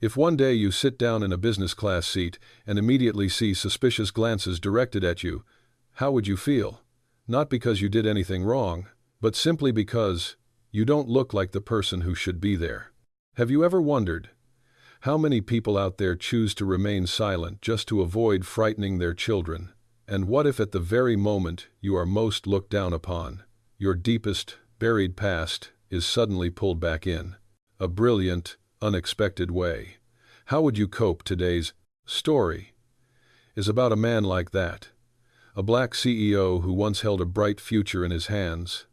If one day you sit down in a business class seat and immediately see suspicious glances directed at you, how would you feel? Not because you did anything wrong, but simply because you don't look like the person who should be there. Have you ever wondered how many people out there choose to remain silent just to avoid frightening their children? And what if at the very moment you are most looked down upon, your deepest, buried past is suddenly pulled back in a brilliant, unexpected way? How would you cope? Today's story is about a man like that, a black CEO who once held a bright future in his hands,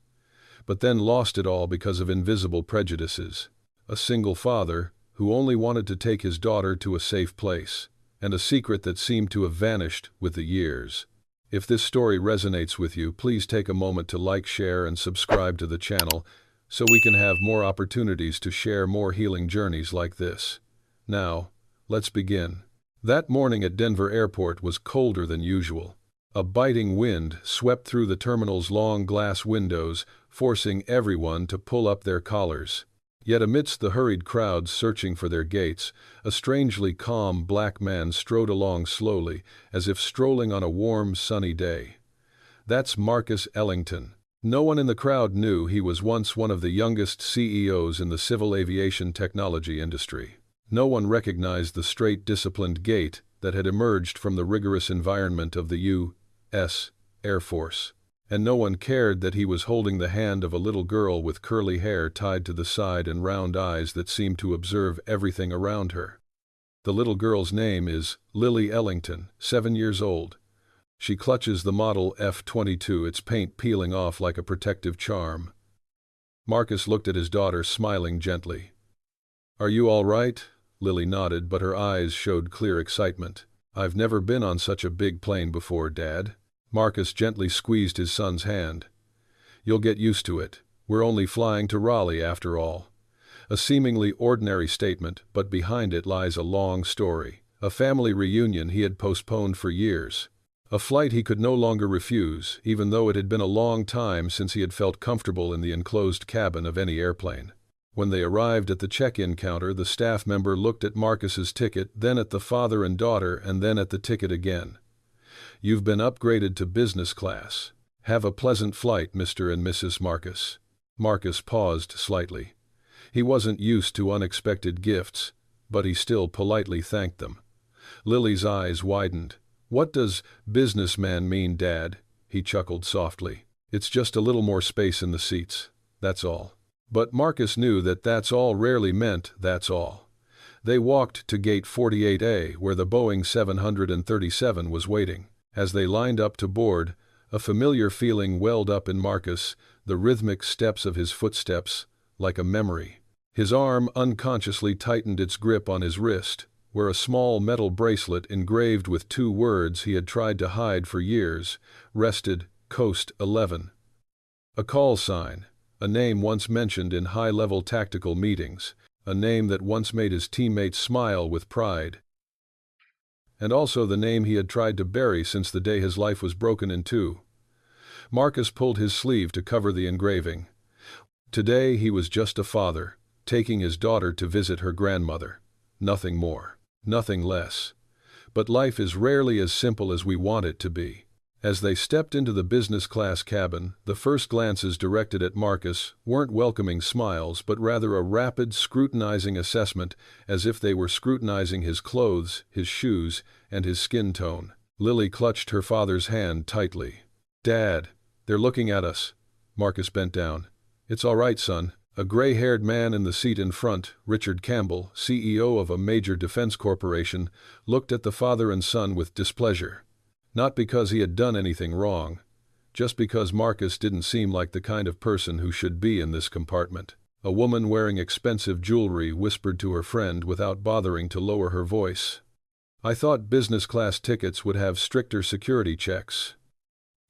but then lost it all because of invisible prejudices, a single father who only wanted to take his daughter to a safe place, and a secret that seemed to have vanished with the years. If this story resonates with you, please take a moment to like, share, and subscribe to the channel so we can have more opportunities to share more healing journeys like this. Now, let's begin. That morning at Denver Airport was colder than usual. A biting wind swept through the terminal's long glass windows, forcing everyone to pull up their collars. Yet amidst the hurried crowds searching for their gates, a strangely calm black man strode along slowly, as if strolling on a warm, sunny day. That's Marcus Ellington. No one in the crowd knew he was once one of the youngest CEOs in the civil aviation technology industry. No one recognized the straight, disciplined gait that had emerged from the rigorous environment of the U.S. Air Force. And no one cared that he was holding the hand of a little girl with curly hair tied to the side and round eyes that seemed to observe everything around her. The little girl's name is Lily Ellington, 7 years old. She clutches the model F-22, its paint peeling off like a protective charm. Marcus looked at his daughter, smiling gently. "Are you all right?" Lily nodded, but her eyes showed clear excitement. "I've never been on such a big plane before, Dad." Marcus gently squeezed his son's hand. "You'll get used to it. We're only flying to Raleigh after all." A seemingly ordinary statement, but behind it lies a long story. A family reunion he had postponed for years. A flight he could no longer refuse, even though it had been a long time since he had felt comfortable in the enclosed cabin of any airplane. When they arrived at the check-in counter, the staff member looked at Marcus's ticket, then at the father and daughter, and then at the ticket again. "You've been upgraded to business class. Have a pleasant flight, Mr. and Mrs. Marcus." Marcus paused slightly. He wasn't used to unexpected gifts, but he still politely thanked them. Lily's eyes widened. "What does businessman mean, Dad?" He chuckled softly. "It's just a little more space in the seats, that's all." But Marcus knew that "that's all" rarely meant "that's all." They walked to gate 48A, where the Boeing 737 was waiting. As they lined up to board, a familiar feeling welled up in Marcus, the rhythmic steps of his footsteps, like a memory. His arm unconsciously tightened its grip on his wrist, where a small metal bracelet engraved with 2 words he had tried to hide for years rested: Coast 11. A call sign, a name once mentioned in high-level tactical meetings, a name that once made his teammates smile with pride. And also the name he had tried to bury since the day his life was broken in two. Marcus pulled his sleeve to cover the engraving. Today he was just a father, taking his daughter to visit her grandmother. Nothing more, nothing less. But life is rarely as simple as we want it to be. As they stepped into the business class cabin, the first glances directed at Marcus weren't welcoming smiles, but rather a rapid, scrutinizing assessment, as if they were scrutinizing his clothes, his shoes, and his skin tone. Lily clutched her father's hand tightly. "Dad, they're looking at us." Marcus bent down. "It's all right, son." A gray-haired man in the seat in front, Richard Campbell, CEO of a major defense corporation, looked at the father and son with displeasure. Not because he had done anything wrong, just because Marcus didn't seem like the kind of person who should be in this compartment. A woman wearing expensive jewelry whispered to her friend without bothering to lower her voice. "I thought business class tickets would have stricter security checks."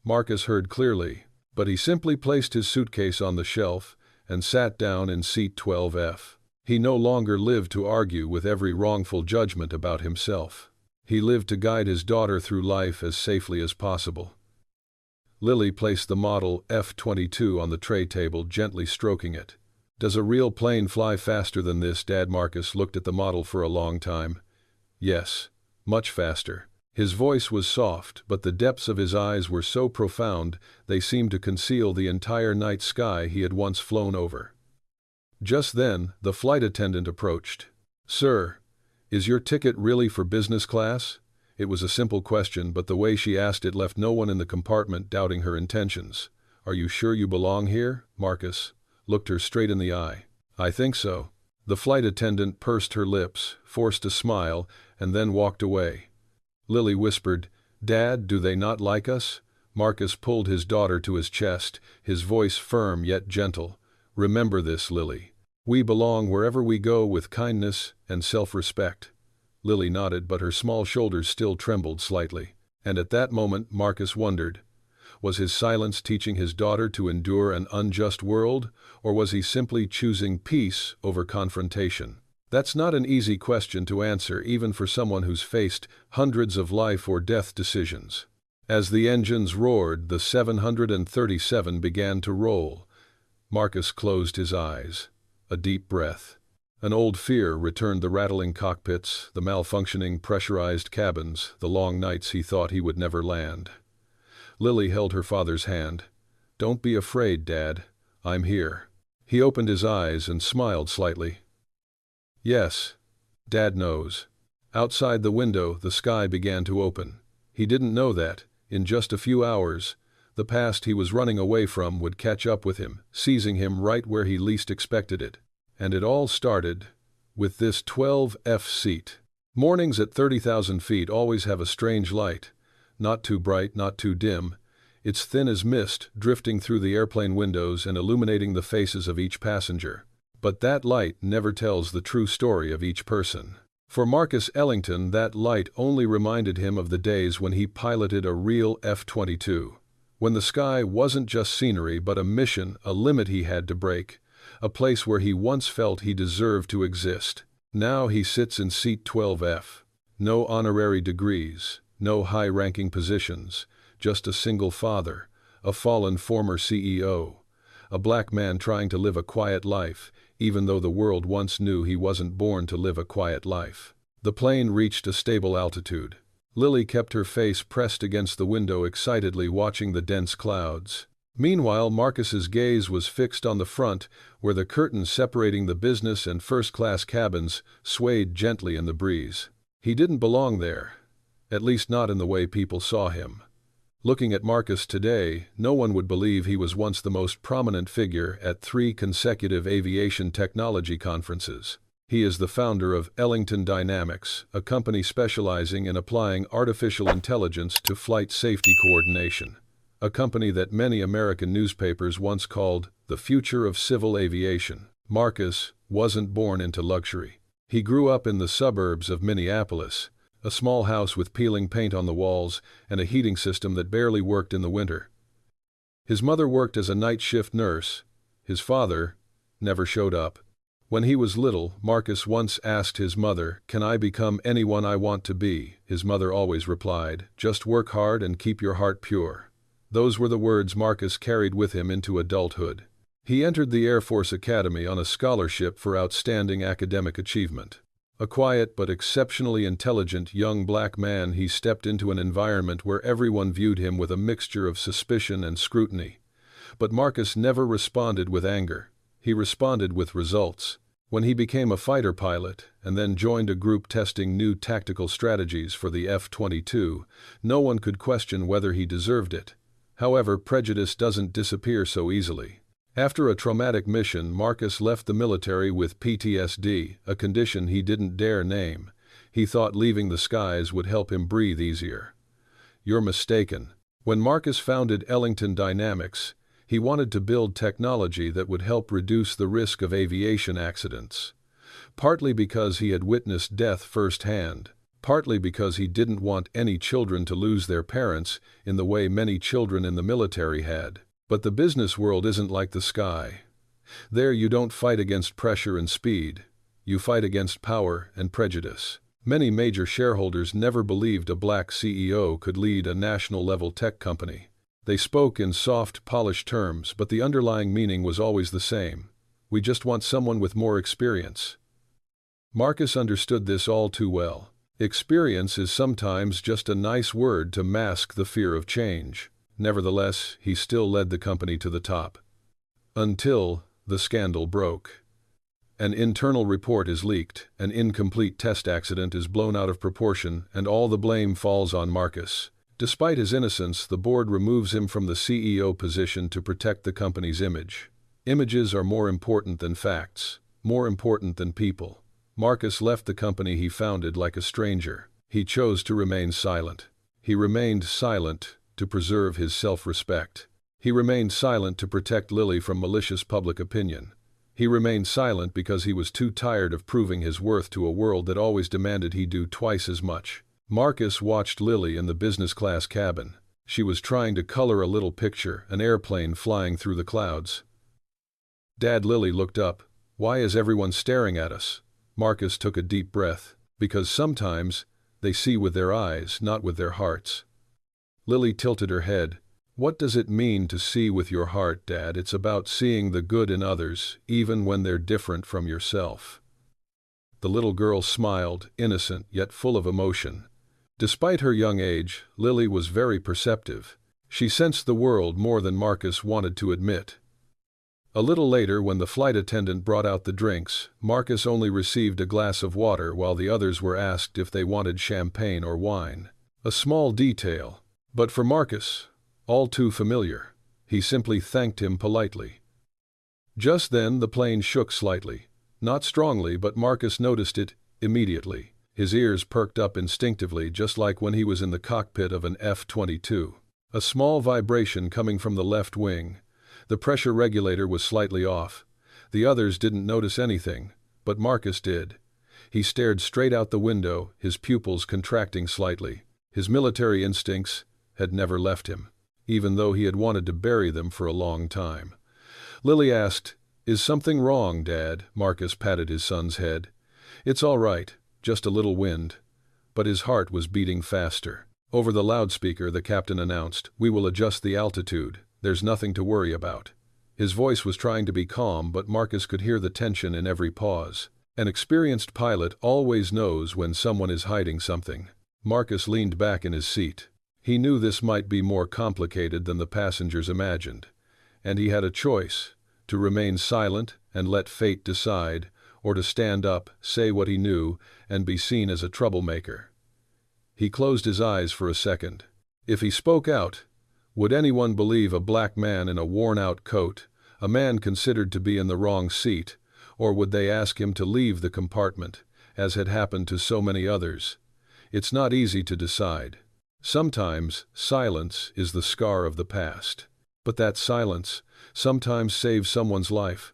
Marcus heard clearly, but he simply placed his suitcase on the shelf and sat down in seat 12F. He no longer lived to argue with every wrongful judgment about himself. He lived to guide his daughter through life as safely as possible. Lily placed the model F-22 on the tray table, gently stroking it. Does a real plane fly faster than this, Dad? Marcus looked at the model for a long time. Yes, much faster. His voice was soft, but the depths of his eyes were so profound they seemed to conceal the entire night sky he had once flown over. Just then, the flight attendant approached. "Sir, is your ticket really for business class?" It was a simple question, but the way she asked it left no one in the compartment doubting her intentions. "Are you sure you belong here?" Marcus looked her straight in the eye. "I think so." The flight attendant pursed her lips, forced a smile, and then walked away. Lily whispered, "Dad, do they not like us?" Marcus pulled his daughter to his chest, his voice firm yet gentle. "Remember this, Lily. We belong wherever we go with kindness and self-respect." Lily nodded, but her small shoulders still trembled slightly. And at that moment Marcus wondered, was his silence teaching his daughter to endure an unjust world, or was he simply choosing peace over confrontation? That's not an easy question to answer, even for someone who's faced hundreds of life or death decisions. As the engines roared, the 737 began to roll. Marcus closed his eyes. A deep breath. An old fear returned: the rattling cockpits, the malfunctioning pressurized cabins, the long nights he thought he would never land. Lily held her father's hand. "Don't be afraid, Dad. I'm here." He opened his eyes and smiled slightly. "Yes, Dad knows." Outside the window, the sky began to open. He didn't know that, in just a few hours, the past he was running away from would catch up with him, seizing him right where he least expected it. And it all started with this 12F seat. Mornings at 30,000 feet always have a strange light. Not too bright, not too dim. It's thin as mist, drifting through the airplane windows and illuminating the faces of each passenger. But that light never tells the true story of each person. For Marcus Ellington, that light only reminded him of the days when he piloted a real F-22. When the sky wasn't just scenery but a mission, a limit he had to break, a place where he once felt he deserved to exist. Now he sits in seat 12F. No honorary degrees, no high-ranking positions, just a single father, a fallen former CEO, a black man trying to live a quiet life, even though the world once knew he wasn't born to live a quiet life. The plane reached a stable altitude. Lily kept her face pressed against the window, excitedly watching the dense clouds. Meanwhile, Marcus's gaze was fixed on the front, where the curtains separating the business and first-class cabins swayed gently in the breeze. He didn't belong there, at least not in the way people saw him. Looking at Marcus today, no one would believe he was once the most prominent figure at 3 consecutive aviation technology conferences. He is the founder of Ellington Dynamics, a company specializing in applying artificial intelligence to flight safety coordination. A company that many American newspapers once called the future of civil aviation. Marcus wasn't born into luxury. He grew up in the suburbs of Minneapolis, a small house with peeling paint on the walls and a heating system that barely worked in the winter. His mother worked as a night shift nurse. His father never showed up. When he was little, Marcus once asked his mother, "Can I become anyone I want to be?" His mother always replied, "Just work hard and keep your heart pure." Those were the words Marcus carried with him into adulthood. He entered the Air Force Academy on a scholarship for outstanding academic achievement. A quiet but exceptionally intelligent young black man, he stepped into an environment where everyone viewed him with a mixture of suspicion and scrutiny. But Marcus never responded with anger. He responded with results. When he became a fighter pilot and then joined a group testing new tactical strategies for the F-22, no one could question whether he deserved it. However, prejudice doesn't disappear so easily. After a traumatic mission, Marcus left the military with PTSD, a condition he didn't dare name. He thought leaving the skies would help him breathe easier. You're mistaken. When Marcus founded Ellington Dynamics, he wanted to build technology that would help reduce the risk of aviation accidents. Partly because he had witnessed death firsthand, partly because he didn't want any children to lose their parents in the way many children in the military had. But the business world isn't like the sky. There you don't fight against pressure and speed. You fight against power and prejudice. Many major shareholders never believed a black CEO could lead a national-level tech company. They spoke in soft, polished terms, but the underlying meaning was always the same. We just want someone with more experience." Marcus understood this all too well. Experience is sometimes just a nice word to mask the fear of change. Nevertheless, he still led the company to the top. Until the scandal broke. An internal report is leaked, an incomplete test accident is blown out of proportion, and all the blame falls on Marcus. Despite his innocence, the board removes him from the CEO position to protect the company's image. Images are more important than facts, more important than people. Marcus left the company he founded like a stranger. He chose to remain silent. He remained silent to preserve his self-respect. He remained silent to protect Lily from malicious public opinion. He remained silent because he was too tired of proving his worth to a world that always demanded he do twice as much. Marcus watched Lily in the business-class cabin. She was trying to color a little picture, an airplane flying through the clouds. "Dad," Lily looked up. "Why is everyone staring at us?" Marcus took a deep breath. "Because sometimes they see with their eyes, not with their hearts." Lily tilted her head. "What does it mean to see with your heart, Dad? It's about seeing the good in others, even when they're different from yourself." The little girl smiled, innocent yet full of emotion. Despite her young age, Lily was very perceptive. She sensed the world more than Marcus wanted to admit. A little later, when the flight attendant brought out the drinks, Marcus only received a glass of water while the others were asked if they wanted champagne or wine. A small detail, but for Marcus, all too familiar. He simply thanked him politely. Just then the plane shook slightly. Not strongly, but Marcus noticed it immediately. His ears perked up instinctively, just like when he was in the cockpit of an F-22. A small vibration coming from the left wing. The pressure regulator was slightly off. The others didn't notice anything, but Marcus did. He stared straight out the window, his pupils contracting slightly. His military instincts had never left him, even though he had wanted to bury them for a long time. Lily asked, "Is something wrong, Dad?" Marcus patted his son's head. "It's all right, just a little wind." But his heart was beating faster. Over the loudspeaker, the captain announced, "We will adjust the altitude. There's nothing to worry about." His voice was trying to be calm, but Marcus could hear the tension in every pause. An experienced pilot always knows when someone is hiding something. Marcus leaned back in his seat. He knew this might be more complicated than the passengers imagined, and he had a choice: to remain silent and let fate decide, or to stand up, say what he knew, and be seen as a troublemaker. He closed his eyes for a second. If he spoke out, would anyone believe a black man in a worn-out coat, a man considered to be in the wrong seat, or would they ask him to leave the compartment, as had happened to so many others? It's not easy to decide. Sometimes silence is the scar of the past. But that silence sometimes saves someone's life.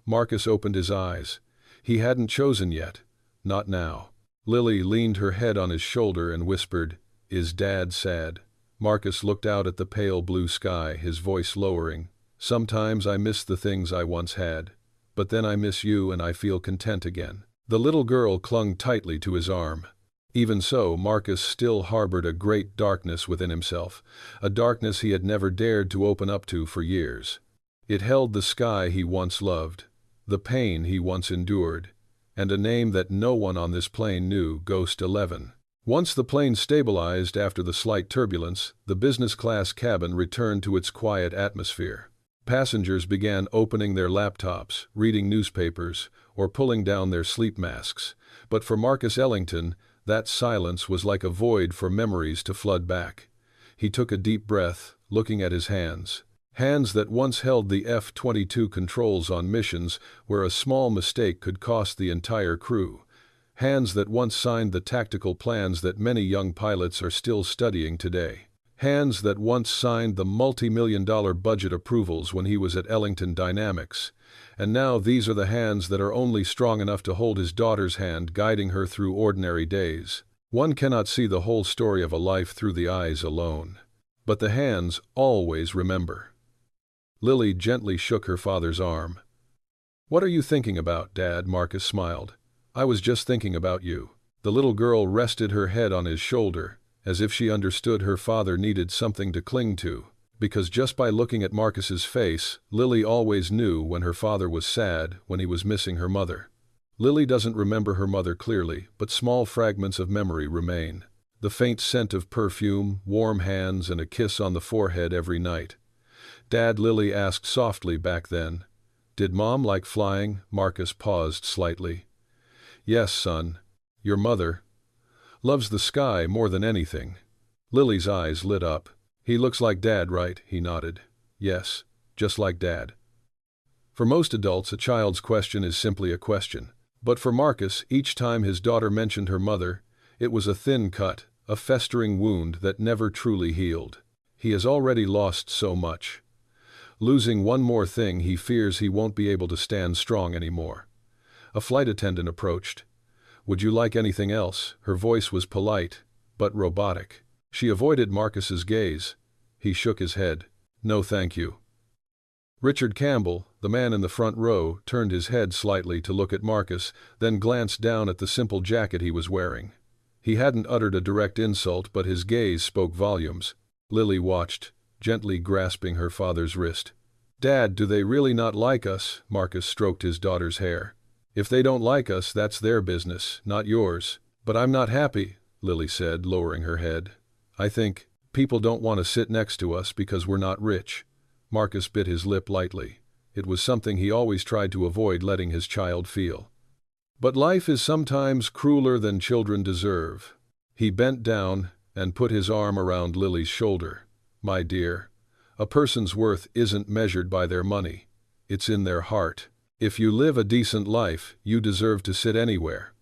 Marcus opened his eyes. He hadn't chosen yet. Not now. Lily leaned her head on his shoulder and whispered, "Is Dad sad?" Marcus looked out at the pale blue sky, his voice lowering. "Sometimes I miss the things I once had. But then I miss you and I feel content again." The little girl clung tightly to his arm. Even so, Marcus still harbored a great darkness within himself, a darkness he had never dared to open up to for years. It held the sky he once loved, the pain he once endured, and a name that no one on this plane knew: Ghost 11. Once the plane stabilized after the slight turbulence, the business-class cabin returned to its quiet atmosphere. Passengers began opening their laptops, reading newspapers, or pulling down their sleep masks. But for Marcus Ellington, that silence was like a void for memories to flood back. He took a deep breath, looking at his hands. Hands that once held the F-22 controls on missions where a small mistake could cost the entire crew. Hands that once signed the tactical plans that many young pilots are still studying today. Hands that once signed the multi-million-dollar budget approvals when he was at Ellington Dynamics. And now these are the hands that are only strong enough to hold his daughter's hand, guiding her through ordinary days. One cannot see the whole story of a life through the eyes alone. But the hands always remember. Lily gently shook her father's arm. "What are you thinking about, Dad?" Marcus smiled. "I was just thinking about you." The little girl rested her head on his shoulder, as if she understood her father needed something to cling to. Because just by looking at Marcus's face, Lily always knew when her father was sad, when he was missing her mother. Lily doesn't remember her mother clearly, but small fragments of memory remain. The faint scent of perfume, warm hands, and a kiss on the forehead every night. "Dad," Lily asked softly back then. "Did Mom like flying?" Marcus paused slightly. "Yes, son. Your mother loves the sky more than anything." Lily's eyes lit up. "He looks like Dad, right?" He nodded. "Yes, just like Dad." For most adults, a child's question is simply a question. But for Marcus, each time his daughter mentioned her mother, it was a thin cut, a festering wound that never truly healed. He has already lost so much. Losing one more thing, he fears he won't be able to stand strong anymore. A flight attendant approached. "Would you like anything else?" Her voice was polite, but robotic. She avoided Marcus's gaze. He shook his head. "No, thank you." Richard Campbell, the man in the front row, turned his head slightly to look at Marcus, then glanced down at the simple jacket he was wearing. He hadn't uttered a direct insult, but his gaze spoke volumes. Lily watched, gently grasping her father's wrist. "Dad, do they really not like us?" Marcus stroked his daughter's hair. "If they don't like us, that's their business, not yours." "But I'm not happy," Lily said, lowering her head. "I think people don't want to sit next to us because we're not rich." Marcus bit his lip lightly. It was something he always tried to avoid letting his child feel. "But life is sometimes crueler than children deserve." He bent down and put his arm around Lily's shoulder. "My dear, a person's worth isn't measured by their money. It's in their heart. If you live a decent life, you deserve to sit anywhere."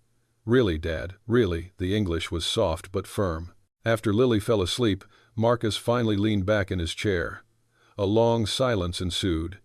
"Really, Dad, really." The English was soft but firm. After Lily fell asleep, Marcus finally leaned back in his chair. A long silence ensued.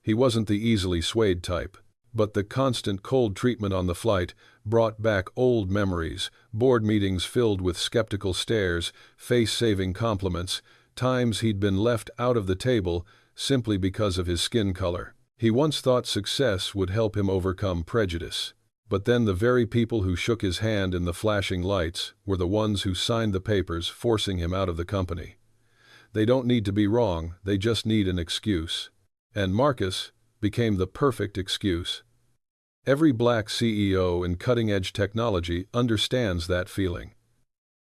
He wasn't the easily swayed type, but the constant cold treatment on the flight brought back old memories, board meetings filled with skeptical stares, face-saving compliments, times he'd been left out of the table simply because of his skin color. He once thought success would help him overcome prejudice. But then the very people who shook his hand in the flashing lights were the ones who signed the papers forcing him out of the company. They don't need to be wrong, they just need an excuse. And Marcus became the perfect excuse. Every black CEO in cutting-edge technology understands that feeling.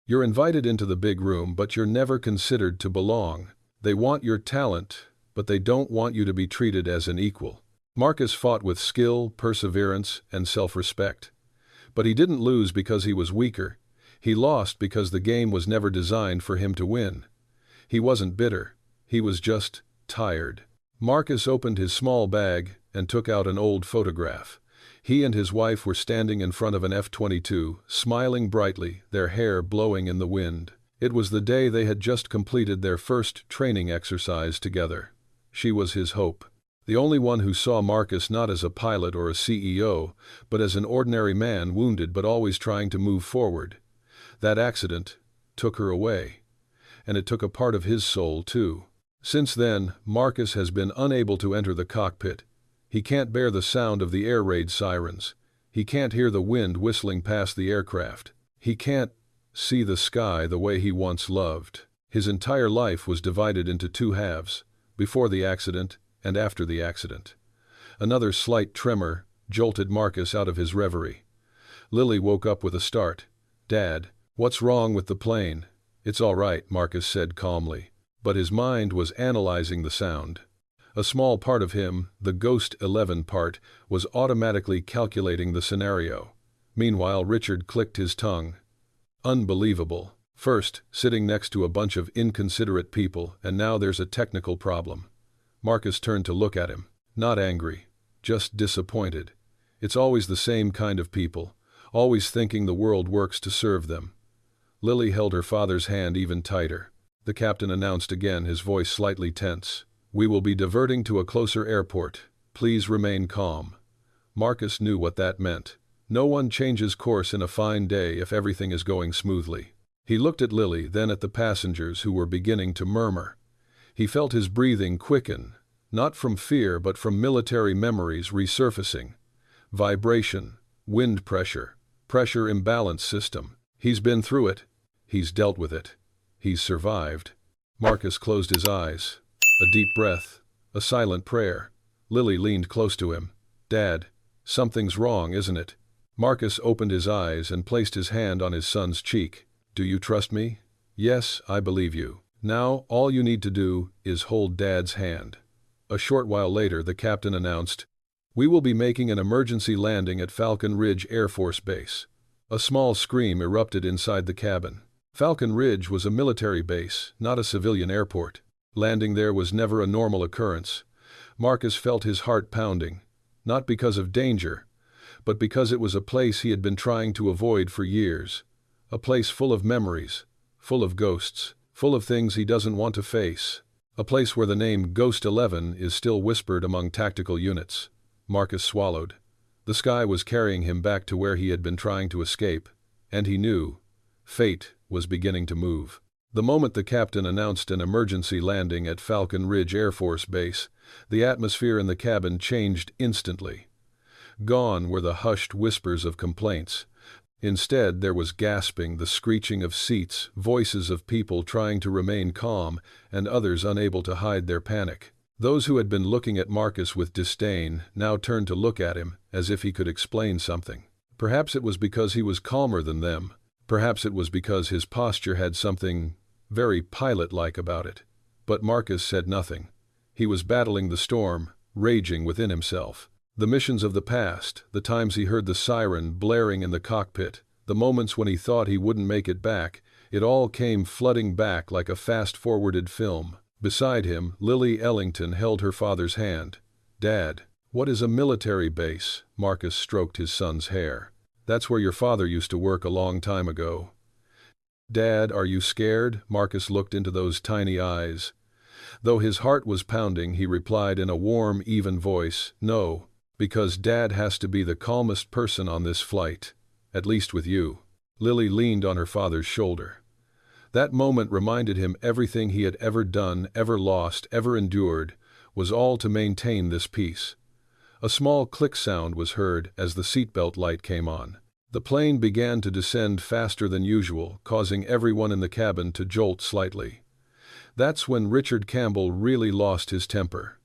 You're invited into the big room, but you're never considered to belong. They want your talent, but they don't want you to be treated as an equal. Marcus fought with skill, perseverance, and self-respect. But he didn't lose because he was weaker. He lost because the game was never designed for him to win. He wasn't bitter. He was just tired. Marcus opened his small bag and took out an old photograph. He and his wife were standing in front of an F-22, smiling brightly, their hair blowing in the wind. It was the day they had just completed their first training exercise together. She was his hope. The only one who saw Marcus not as a pilot or a CEO, but as an ordinary man wounded but always trying to move forward. That accident took her away. And it took a part of his soul, too. Since then, Marcus has been unable to enter the cockpit. He can't bear the sound of the air raid sirens. He can't hear the wind whistling past the aircraft. He can't see the sky the way he once loved. His entire life was divided into two halves, before the accident and after the accident. Another slight tremor jolted Marcus out of his reverie. Lily woke up with a start. "Dad, what's wrong with the plane?" "It's all right," Marcus said calmly. But his mind was analyzing the sound. A small part of him, the Ghost 11 part, was automatically calculating the scenario. Meanwhile, Richard clicked his tongue. Unbelievable. First, sitting next to a bunch of inconsiderate people, and now there's a technical problem. Marcus turned to look at him. Not angry, just disappointed. It's always the same kind of people, always thinking the world works to serve them. Lily held her father's hand even tighter. The captain announced again, his voice slightly tense. "We will be diverting to a closer airport. Please remain calm." Marcus knew what that meant. No one changes course in a fine day if everything is going smoothly. He looked at Lily, then at the passengers who were beginning to murmur. He felt his breathing quicken, not from fear but from military memories resurfacing. Vibration, wind pressure, pressure imbalance system. He's been through it. He's dealt with it. He's survived. Marcus closed his eyes. A deep breath, a silent prayer. Lily leaned close to him. "Dad, something's wrong, isn't it?" Marcus opened his eyes and placed his hand on his son's cheek. "Do you trust me?" "Yes, I believe you. Now, all you need to do is hold Dad's hand." A short while later, the captain announced, "We will be making an emergency landing at Falcon Ridge Air Force Base." A small scream erupted inside the cabin. Falcon Ridge was a military base, not a civilian airport. Landing there was never a normal occurrence. Marcus felt his heart pounding, not because of danger, but because it was a place he had been trying to avoid for years. A place full of memories, full of ghosts, full of things he doesn't want to face. A place where the name Ghost 11 is still whispered among tactical units. Marcus swallowed. The sky was carrying him back to where he had been trying to escape, and he knew fate was beginning to move. The moment the captain announced an emergency landing at Falcon Ridge Air Force Base, the atmosphere in the cabin changed instantly. Gone were the hushed whispers of complaints. Instead, there was gasping, the screeching of seats, voices of people trying to remain calm, and others unable to hide their panic. Those who had been looking at Marcus with disdain now turned to look at him as if he could explain something. Perhaps it was because he was calmer than them. Perhaps it was because his posture had something very pilot-like about it. But Marcus said nothing. He was battling the storm, raging within himself. The missions of the past, the times he heard the siren blaring in the cockpit, the moments when he thought he wouldn't make it back, it all came flooding back like a fast-forwarded film. Beside him, Lily Ellington held her father's hand. "Dad, what is a military base?" Marcus stroked his son's hair. "That's where your father used to work a long time ago." "Dad, are you scared?" Marcus looked into those tiny eyes. Though his heart was pounding, he replied in a warm, even voice, "No, because Dad has to be the calmest person on this flight, at least with you." Lily leaned on her father's shoulder. That moment reminded him everything he had ever done, ever lost, ever endured, was all to maintain this peace. A small click sound was heard as the seatbelt light came on. The plane began to descend faster than usual, causing everyone in the cabin to jolt slightly. That's when Richard Campbell really lost his temper.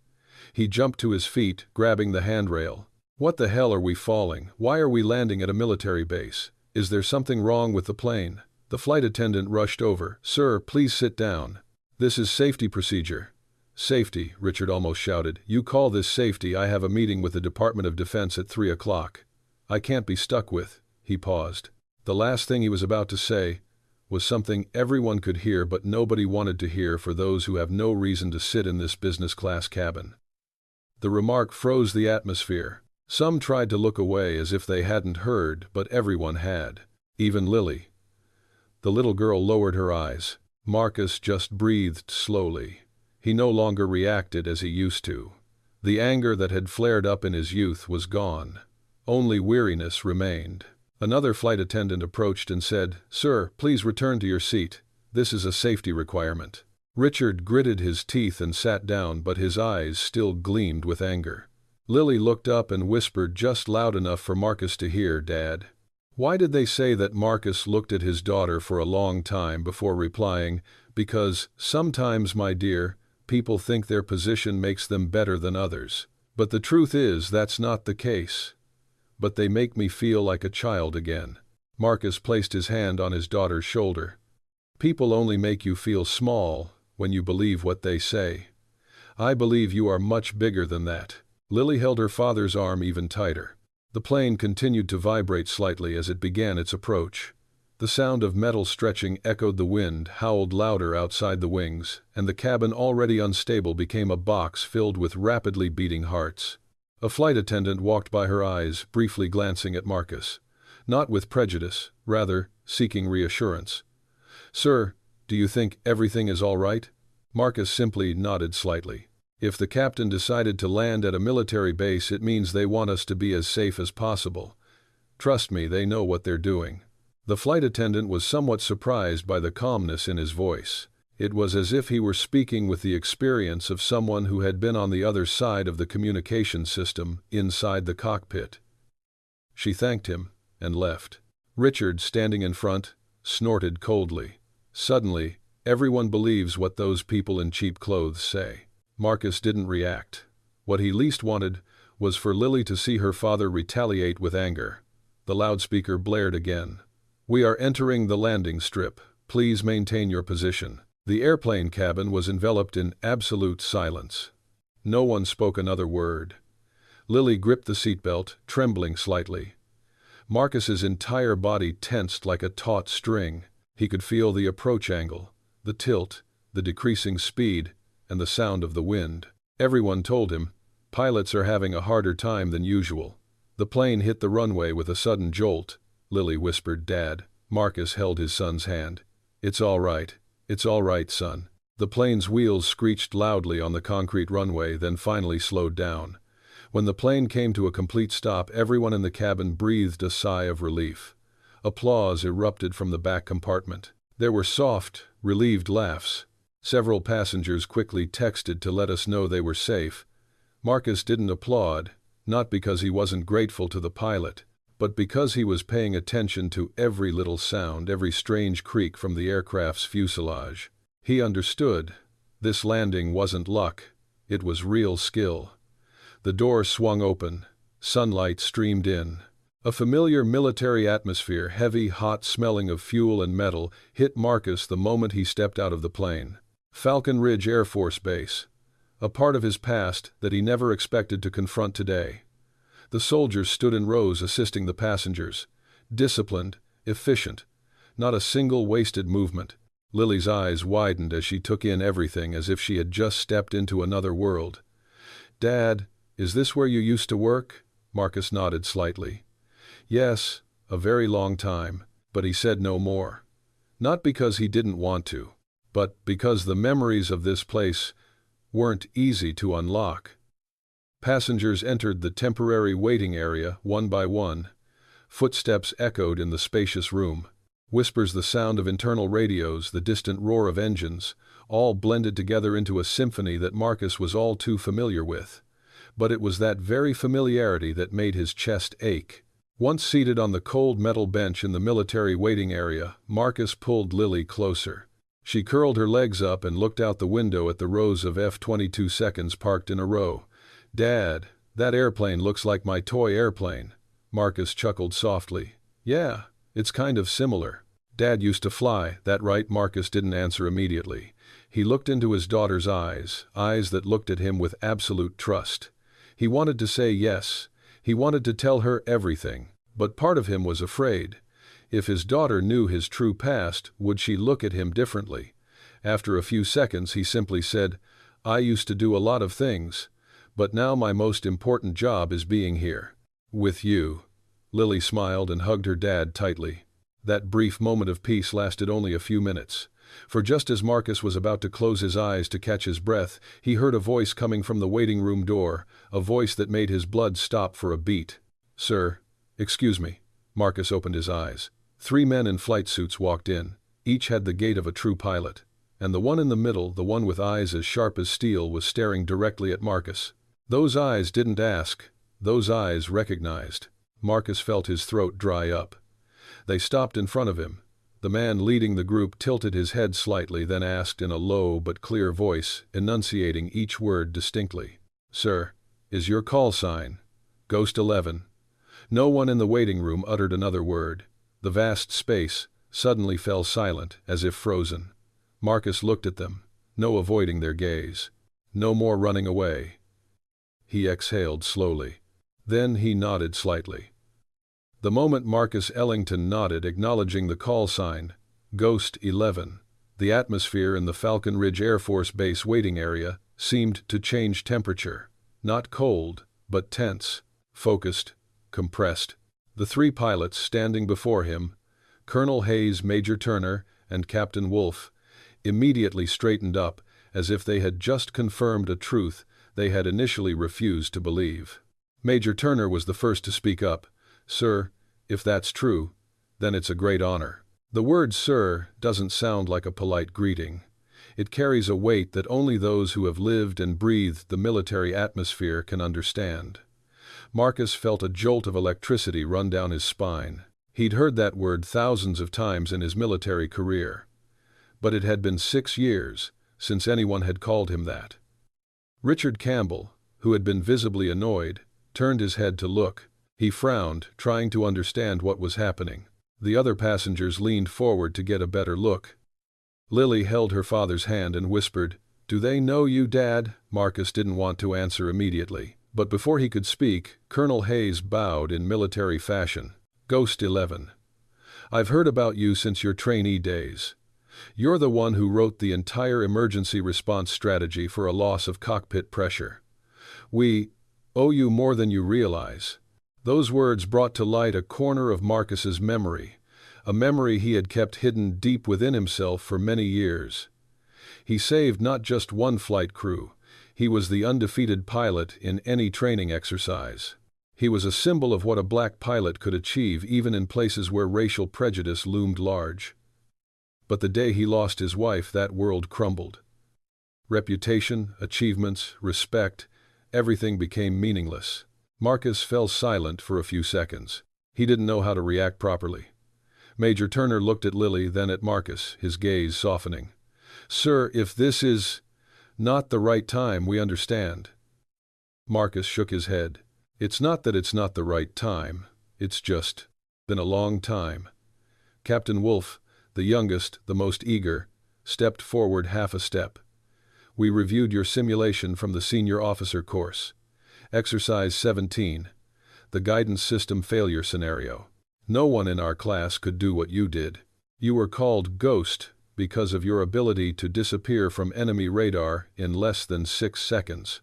He jumped to his feet, grabbing the handrail. "What the hell are we falling? Why are we landing at a military base? Is there something wrong with the plane?" The flight attendant rushed over. "Sir, please sit down. This is safety procedure." "Safety," Richard almost shouted. "You call this safety? I have a meeting with the Department of Defense at 3 o'clock. I can't be stuck with." He paused. The last thing he was about to say was something everyone could hear but nobody wanted to hear for those who have no reason to sit in this business-class cabin. The remark froze the atmosphere. Some tried to look away as if they hadn't heard, but everyone had. Even Lily. The little girl lowered her eyes. Marcus just breathed slowly. He no longer reacted as he used to. The anger that had flared up in his youth was gone. Only weariness remained. Another flight attendant approached and said, "Sir, please return to your seat. This is a safety requirement." Richard gritted his teeth and sat down, but his eyes still gleamed with anger. Lily looked up and whispered just loud enough for Marcus to hear, "Dad." Why did they say that? Marcus looked at his daughter for a long time before replying, "Because sometimes, my dear, people think their position makes them better than others. But the truth is that's not the case. But they make me feel like a child again." Marcus placed his hand on his daughter's shoulder. "People only make you feel small when you believe what they say. I believe you are much bigger than that." Lily held her father's arm even tighter. The plane continued to vibrate slightly as it began its approach. The sound of metal stretching echoed, the wind howled louder outside the wings, and the cabin, already unstable, became a box filled with rapidly beating hearts. A flight attendant walked by her eyes, briefly glancing at Marcus. Not with prejudice, rather seeking reassurance. "Sir, do you think everything is all right?" Marcus simply nodded slightly. "If the captain decided to land at a military base, it means they want us to be as safe as possible. Trust me, they know what they're doing." The flight attendant was somewhat surprised by the calmness in his voice. It was as if he were speaking with the experience of someone who had been on the other side of the communication system, inside the cockpit. She thanked him and left. Richard, standing in front, snorted coldly. Suddenly, everyone believes what those people in cheap clothes say. Marcus didn't react. What he least wanted was for Lily to see her father retaliate with anger. The loudspeaker blared again. "We are entering the landing strip. Please maintain your position." The airplane cabin was enveloped in absolute silence. No one spoke another word. Lily gripped the seatbelt, trembling slightly. Marcus's entire body tensed like a taut string. He could feel the approach angle, the tilt, the decreasing speed, and the sound of the wind. Everyone told him, "Pilots are having a harder time than usual." The plane hit the runway with a sudden jolt. Lily whispered, "Dad." Marcus held his son's hand. It's all right, son." The plane's wheels screeched loudly on the concrete runway, then finally slowed down. When the plane came to a complete stop, everyone in the cabin breathed a sigh of relief. Applause erupted from the back compartment. There were soft, relieved laughs. Several passengers quickly texted to let us know they were safe. Marcus didn't applaud, not because he wasn't grateful to the pilot, but because he was paying attention to every little sound, every strange creak from the aircraft's fuselage. He understood. This landing wasn't luck. It was real skill. The door swung open. Sunlight streamed in. A familiar military atmosphere, heavy, hot, smelling of fuel and metal, hit Marcus the moment he stepped out of the plane. Falcon Ridge Air Force Base. A part of his past that he never expected to confront today. The soldiers stood in rows assisting the passengers. Disciplined, efficient. Not a single wasted movement. Lily's eyes widened as she took in everything as if she had just stepped into another world. "Dad, is this where you used to work?" Marcus nodded slightly. "Yes, a very long time," but he said no more. Not because he didn't want to, but because the memories of this place weren't easy to unlock. Passengers entered the temporary waiting area one by one. Footsteps echoed in the spacious room. Whispers, the sound of internal radios, the distant roar of engines, all blended together into a symphony that Marcus was all too familiar with. But it was that very familiarity that made his chest ache. Once seated on the cold metal bench in the military waiting area, Marcus pulled Lily closer. She curled her legs up and looked out the window at the rows of F-22 seconds parked in a row. "Dad, that airplane looks like my toy airplane." Marcus chuckled softly. "Yeah, it's kind of similar. Dad used to fly, that right?" Marcus didn't answer immediately. He looked into his daughter's eyes, eyes that looked at him with absolute trust. He wanted to say yes. He wanted to tell her everything, but part of him was afraid. If his daughter knew his true past, would she look at him differently? After a few seconds, he simply said, "I used to do a lot of things, but now my most important job is being here. With you." Lily smiled and hugged her dad tightly. That brief moment of peace lasted only a few minutes. For just as Marcus was about to close his eyes to catch his breath, he heard a voice coming from the waiting room door, a voice that made his blood stop for a beat. "Sir, excuse me." Marcus opened his eyes. 3 men in flight suits walked in. Each had the gait of a true pilot. And the one in the middle, the one with eyes as sharp as steel, was staring directly at Marcus. Those eyes didn't ask. Those eyes recognized. Marcus felt his throat dry up. They stopped in front of him. The man leading the group tilted his head slightly, then asked in a low but clear voice, enunciating each word distinctly, "Sir, is your call sign Ghost 11? No one in the waiting room uttered another word. The vast space suddenly fell silent, as if frozen. Marcus looked at them, no avoiding their gaze. No more running away. He exhaled slowly. Then he nodded slightly. The moment Marcus Ellington nodded, acknowledging the call sign, Ghost 11, the atmosphere in the Falcon Ridge Air Force Base waiting area seemed to change temperature. Not cold, but tense, focused, compressed. The 3 pilots standing before him, Colonel Hayes, Major Turner, and Captain Wolfe, immediately straightened up as if they had just confirmed a truth they had initially refused to believe. Major Turner was the first to speak up. "Sir, if that's true, then it's a great honor." The word "sir" doesn't sound like a polite greeting. It carries a weight that only those who have lived and breathed the military atmosphere can understand. Marcus felt a jolt of electricity run down his spine. He'd heard that word thousands of times in his military career. But it had been 6 years since anyone had called him that. Richard Campbell, who had been visibly annoyed, turned his head to look. He frowned, trying to understand what was happening. The other passengers leaned forward to get a better look. Lily held her father's hand and whispered, "Do they know you, Dad?" Marcus didn't want to answer immediately, but before he could speak, Colonel Hayes bowed in military fashion. "Ghost 11. I've heard about you since your trainee days. You're the one who wrote the entire emergency response strategy for a loss of cockpit pressure. We owe you more than you realize." Those words brought to light a corner of Marcus's memory, a memory he had kept hidden deep within himself for many years. He saved not just one flight crew, he was the undefeated pilot in any training exercise. He was a symbol of what a black pilot could achieve even in places where racial prejudice loomed large. But the day he lost his wife, that world crumbled. Reputation, achievements, respect, everything became meaningless. Marcus fell silent for a few seconds. He didn't know how to react properly. Major Turner looked at Lily, then at Marcus, his gaze softening. "Sir, if this is not the right time, we understand." Marcus shook his head. "It's not that it's not the right time. It's just been a long time." Captain Wolfe, the youngest, the most eager, stepped forward half a step. "We reviewed your simulation from the senior officer course. Exercise 17, the guidance system failure scenario. No one in our class could do what you did. You were called Ghost because of your ability to disappear from enemy radar in less than 6 seconds.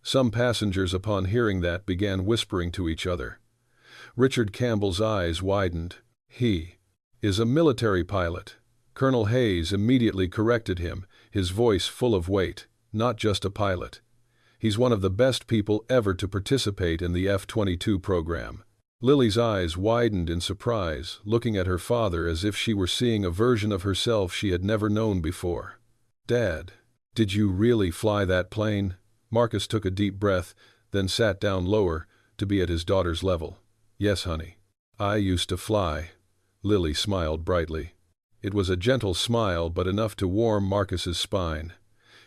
Some passengers, upon hearing that, began whispering to each other. Richard Campbell's eyes widened. "He is a military pilot." Colonel Hayes immediately corrected him, his voice full of weight. "Not just a pilot. He's one of the best people ever to participate in the F-22 program." Lily's eyes widened in surprise, looking at her father as if she were seeing a version of herself she had never known before. "Dad, did you really fly that plane?" Marcus took a deep breath, then sat down lower, to be at his daughter's level. "Yes, honey. I used to fly." Lily smiled brightly. It was a gentle smile, but enough to warm Marcus's spine.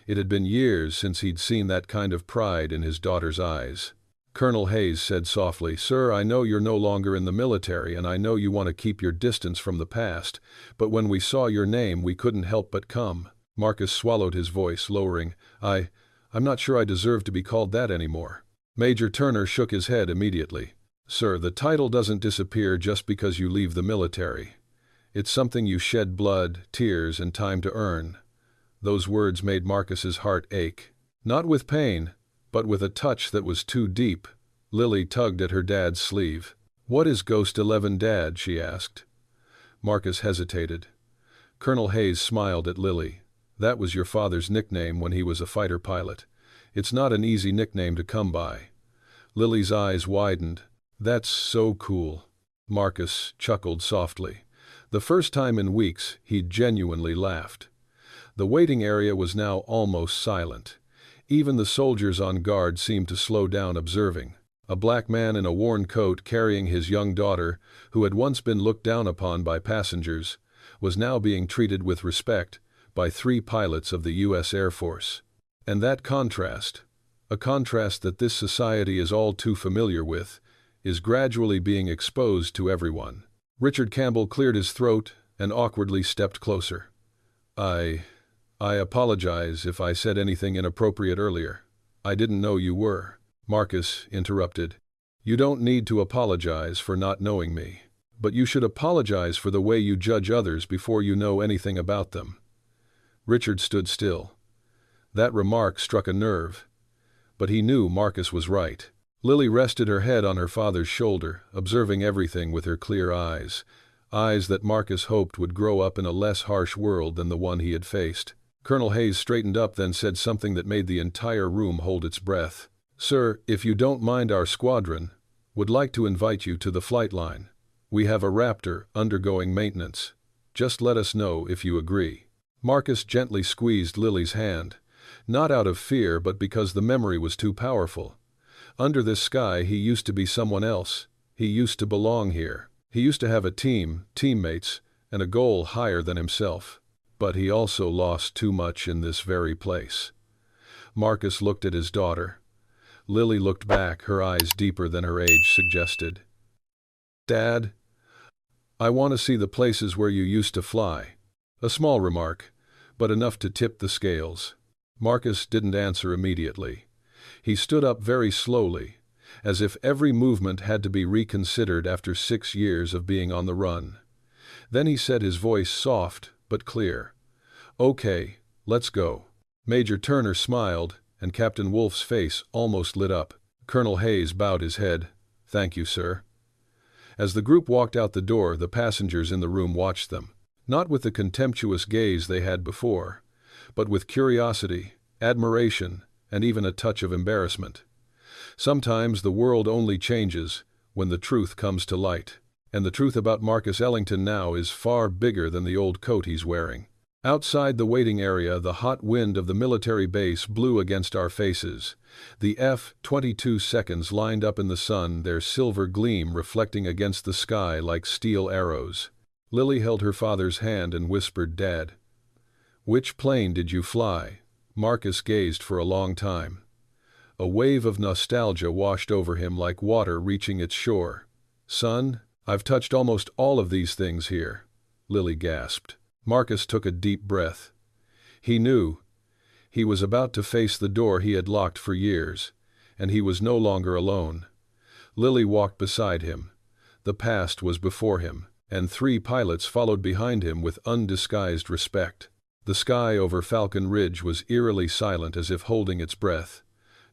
It had been years since he'd seen that kind of pride in his daughter's eyes. Colonel Hayes said softly, "Sir, I know you're no longer in the military, and I know you want to keep your distance from the past, but when we saw your name, we couldn't help but come." Marcus swallowed his voice, lowering, I'm not sure I deserve to be called that anymore." Major Turner shook his head immediately. "Sir, the title doesn't disappear just because you leave the military. It's something you shed blood, tears, and time to earn." Those words made Marcus's heart ache. Not with pain, but with a touch that was too deep. Lily tugged at her dad's sleeve. "What is Ghost 11, Dad?" she asked. Marcus hesitated. Colonel Hayes smiled at Lily. "That was your father's nickname when he was a fighter pilot. It's not an easy nickname to come by." Lily's eyes widened. "That's so cool." Marcus chuckled softly. The first time in weeks, he'd genuinely laughed. The waiting area was now almost silent. Even the soldiers on guard seemed to slow down, observing. A black man in a worn coat, carrying his young daughter, who had once been looked down upon by passengers, was now being treated with respect by 3 pilots of the U.S. Air Force. And that contrast, a contrast that this society is all too familiar with, is gradually being exposed to everyone. Richard Campbell cleared his throat and awkwardly stepped closer. I apologize if I said anything inappropriate earlier. I didn't know you were." Marcus interrupted. "You don't need to apologize for not knowing me, but you should apologize for the way you judge others before you know anything about them." Richard stood still. That remark struck a nerve, but he knew Marcus was right. Lily rested her head on her father's shoulder, observing everything with her clear eyes, eyes that Marcus hoped would grow up in a less harsh world than the one he had faced. Colonel Hayes straightened up, then said something that made the entire room hold its breath. "Sir, if you don't mind, our squadron would like to invite you to the flight line. We have a Raptor undergoing maintenance. Just let us know if you agree." Marcus gently squeezed Lily's hand, not out of fear but because the memory was too powerful. Under this sky he used to be someone else. He used to belong here. He used to have a team, teammates, and a goal higher than himself. But he also lost too much in this very place. Marcus looked at his daughter. Lily looked back, her eyes deeper than her age suggested. "Dad, I want to see the places where you used to fly." A small remark, but enough to tip the scales. Marcus didn't answer immediately. He stood up very slowly, as if every movement had to be reconsidered after 6 years of being on the run. Then he said, his voice soft but clear, "Okay, let's go." Major Turner smiled, and Captain Wolfe's face almost lit up. Colonel Hayes bowed his head. "Thank you, sir." As the group walked out the door, the passengers in the room watched them, not with the contemptuous gaze they had before, but with curiosity, admiration, and even a touch of embarrassment. Sometimes the world only changes when the truth comes to light, and the truth about Marcus Ellington now is far bigger than the old coat he's wearing. Outside the waiting area, the hot wind of the military base blew against our faces. The F-22 seconds lined up in the sun, their silver gleam reflecting against the sky like steel arrows. Lily held her father's hand and whispered, "Dad, which plane did you fly?" Marcus gazed for a long time. A wave of nostalgia washed over him like water reaching its shore. "Son, I've touched almost all of these things here," Lily gasped. Marcus took a deep breath. He knew. He was about to face the door he had locked for years, and he was no longer alone. Lily walked beside him. The past was before him, and 3 pilots followed behind him with undisguised respect. The sky over Falcon Ridge was eerily silent, as if holding its breath.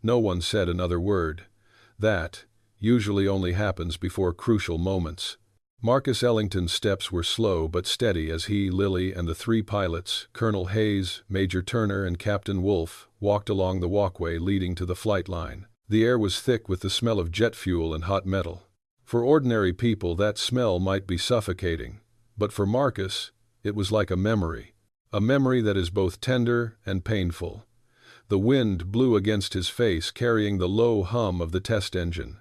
No one said another word. That usually only happens before crucial moments. Marcus Ellington's steps were slow but steady as he, Lily, and the 3 pilots, Colonel Hayes, Major Turner, and Captain Wolfe, walked along the walkway leading to the flight line. The air was thick with the smell of jet fuel and hot metal. For ordinary people, that smell might be suffocating, but for Marcus, it was like a memory that is both tender and painful. The wind blew against his face, carrying the low hum of the test engine.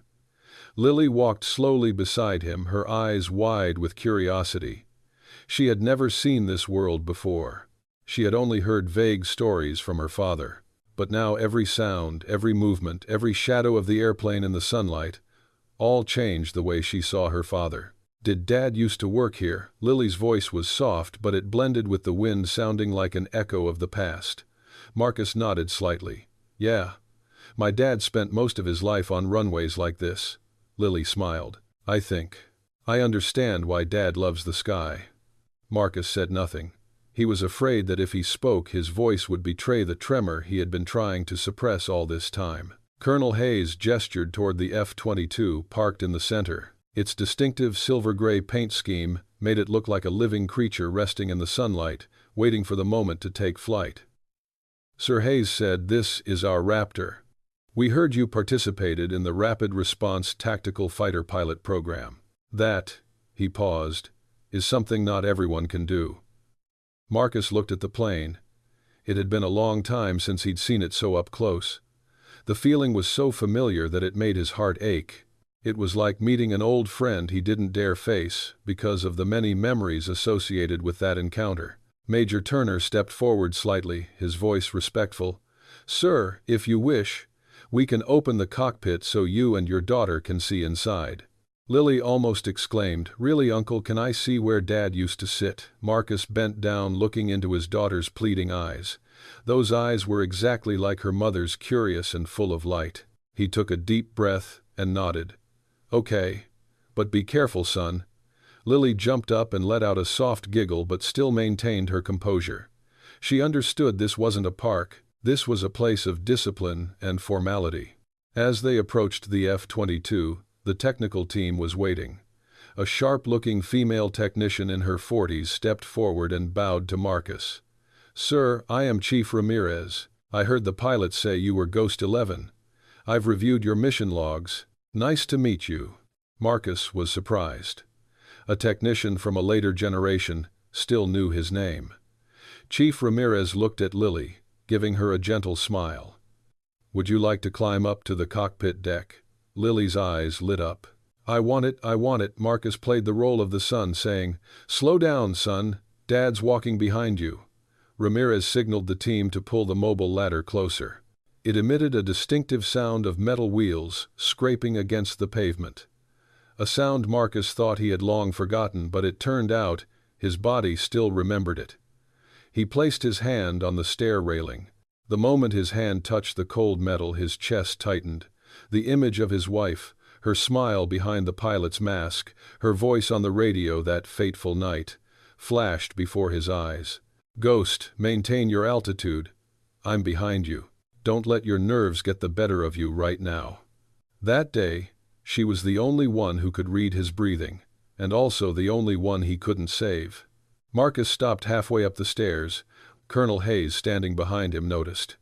Lily walked slowly beside him, her eyes wide with curiosity. She had never seen this world before. She had only heard vague stories from her father. But now every sound, every movement, every shadow of the airplane in the sunlight, all changed the way she saw her father. "Did Dad used to work here?" Lily's voice was soft, but it blended with the wind, sounding like an echo of the past. Marcus nodded slightly. "Yeah. My dad spent most of his life on runways like this." Lily smiled. I understand why Dad loves the sky." Marcus said nothing. He was afraid that if he spoke, his voice would betray the tremor he had been trying to suppress all this time. Colonel Hayes gestured toward the F-22 parked in the center. Its distinctive silver-gray paint scheme made it look like a living creature resting in the sunlight, waiting for the moment to take flight. Sir Hayes said, "This is our Raptor. We heard you participated in the Rapid Response Tactical Fighter Pilot Program. That," he paused, "is something not everyone can do." Marcus looked at the plane. It had been a long time since he'd seen it so up close. The feeling was so familiar that it made his heart ache. It was like meeting an old friend he didn't dare face because of the many memories associated with that encounter. Major Turner stepped forward slightly, his voice respectful. "Sir, if you wish, we can open the cockpit so you and your daughter can see inside." Lily almost exclaimed, "Really, Uncle, can I see where Dad used to sit?" Marcus bent down, looking into his daughter's pleading eyes. Those eyes were exactly like her mother's, curious and full of light. He took a deep breath and nodded. "Okay, but be careful, son." Lily jumped up and let out a soft giggle, but still maintained her composure. She understood this wasn't a park. This was a place of discipline and formality. As they approached the F-22, the technical team was waiting. A sharp-looking female technician in her 40s stepped forward and bowed to Marcus. "Sir, I am Chief Ramirez. I heard the pilot say you were Ghost 11. I've reviewed your mission logs. Nice to meet you." Marcus was surprised. A technician from a later generation still knew his name. Chief Ramirez looked at Lily, giving her a gentle smile. "Would you like to climb up to the cockpit deck?" Lily's eyes lit up. I want it." Marcus played the role of the son, saying, "Slow down, son. Dad's walking behind you." Ramirez signaled the team to pull the mobile ladder closer. It emitted a distinctive sound of metal wheels scraping against the pavement. A sound Marcus thought he had long forgotten, but it turned out his body still remembered it. He placed his hand on the stair railing. The moment his hand touched the cold metal, his chest tightened. The image of his wife, her smile behind the pilot's mask, her voice on the radio that fateful night, flashed before his eyes. "Ghost, maintain your altitude. I'm behind you. Don't let your nerves get the better of you right now." That day, she was the only one who could read his breathing, and also the only one he couldn't save. Marcus stopped halfway up the stairs. Colonel Hayes, standing behind him, noticed.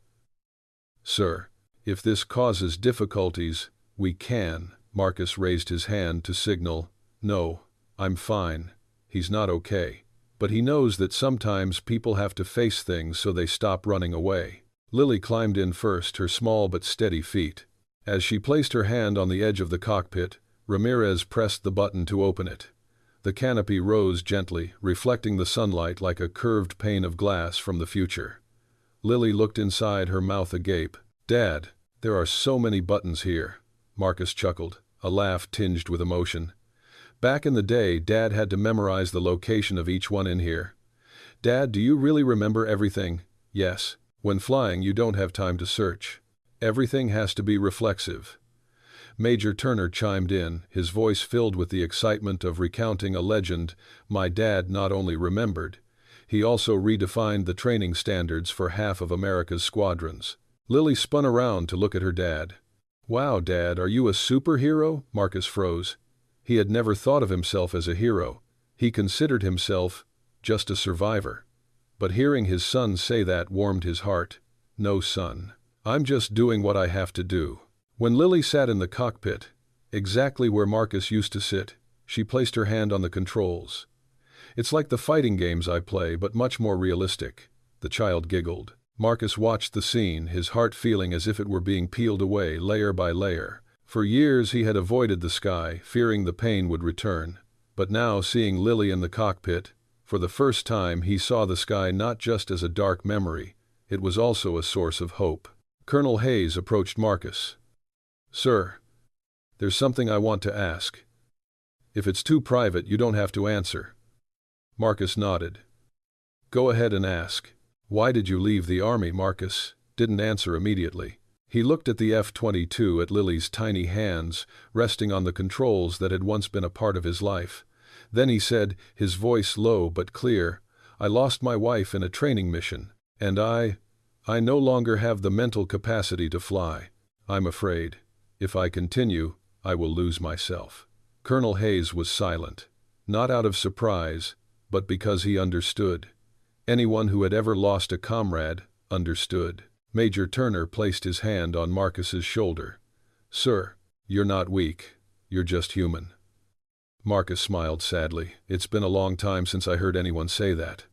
"Sir, if this causes difficulties, we can." Marcus raised his hand to signal. "No, I'm fine. He's not okay. But he knows that sometimes people have to face things so they stop running away." Lily climbed in first, her small but steady feet. As she placed her hand on the edge of the cockpit, Ramirez pressed the button to open it. The canopy rose gently, reflecting the sunlight like a curved pane of glass from the future. Lily looked inside, her mouth agape. "Dad, there are so many buttons here." Marcus chuckled, a laugh tinged with emotion. "Back in the day, Dad had to memorize the location of each one in here." "Dad, do you really remember everything?" "Yes. When flying, you don't have time to search. Everything has to be reflexive." Major Turner chimed in, his voice filled with the excitement of recounting a legend. "My dad not only remembered, he also redefined the training standards for half of America's squadrons." Lily spun around to look at her dad. "Wow, Dad, are you a superhero?" Marcus froze. He had never thought of himself as a hero. He considered himself just a survivor. But hearing his son say that warmed his heart. "No, son. I'm just doing what I have to do." When Lily sat in the cockpit, exactly where Marcus used to sit, she placed her hand on the controls. "It's like the fighting games I play, but much more realistic." The child giggled. Marcus watched the scene, his heart feeling as if it were being peeled away layer by layer. For years he had avoided the sky, fearing the pain would return. But now, seeing Lily in the cockpit, for the first time he saw the sky not just as a dark memory, it was also a source of hope. Colonel Hayes approached Marcus. "Sir, there's something I want to ask. If it's too private, you don't have to answer." Marcus nodded. "Go ahead and ask." "Why did you leave the army?" Marcus didn't answer immediately. He looked at the F-22, at Lily's tiny hands, resting on the controls that had once been a part of his life. Then he said, his voice low but clear, "I lost my wife in a training mission, and I no longer have the mental capacity to fly. I'm afraid, if I continue, I will lose myself." Colonel Hayes was silent, not out of surprise, but because he understood. Anyone who had ever lost a comrade understood. Major Turner placed his hand on Marcus's shoulder. "Sir, you're not weak, you're just human." Marcus smiled sadly. "It's been a long time since I heard anyone say that."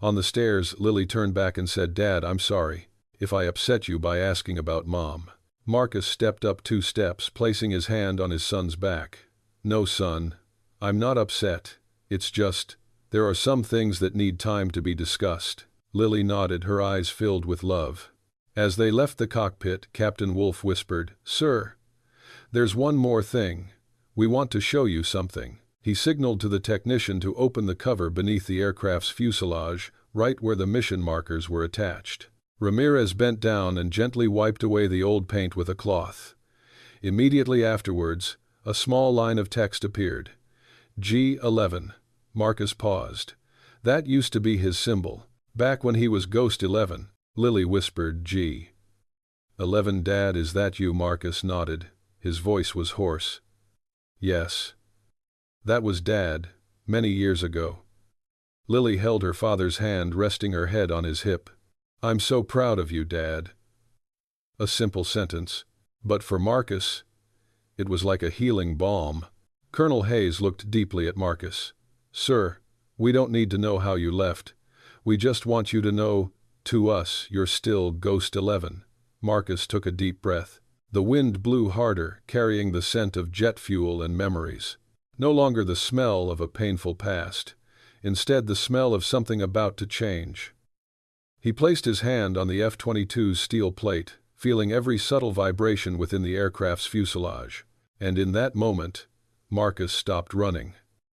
On the stairs, Lily turned back and said, "Dad, I'm sorry if I upset you by asking about Mom." Marcus stepped up 2 steps, placing his hand on his son's back. "No, son, I'm not upset. It's just, there are some things that need time to be discussed." Lily nodded, her eyes filled with love. As they left the cockpit, Captain Wolfe whispered, "Sir, there's one more thing. We want to show you something." He signaled to the technician to open the cover beneath the aircraft's fuselage, right where the mission markers were attached. Ramirez bent down and gently wiped away the old paint with a cloth. Immediately afterwards, a small line of text appeared. G11. Marcus paused. That used to be his symbol. Back when he was Ghost 11. Lily whispered, "G11, Dad, is that you?" Marcus nodded. His voice was hoarse. "Yes. That was Dad, many years ago." Lily held her father's hand, resting her head on his hip. "I'm so proud of you, Dad." A simple sentence, but for Marcus, it was like a healing balm. Colonel Hayes looked deeply at Marcus. "Sir, we don't need to know how you left. We just want you to know, to us, you're still Ghost 11. Marcus took a deep breath. The wind blew harder, carrying the scent of jet fuel and memories. No longer the smell of a painful past. Instead, the smell of something about to change. He placed his hand on the F-22's steel plate, feeling every subtle vibration within the aircraft's fuselage. And in that moment, Marcus stopped running.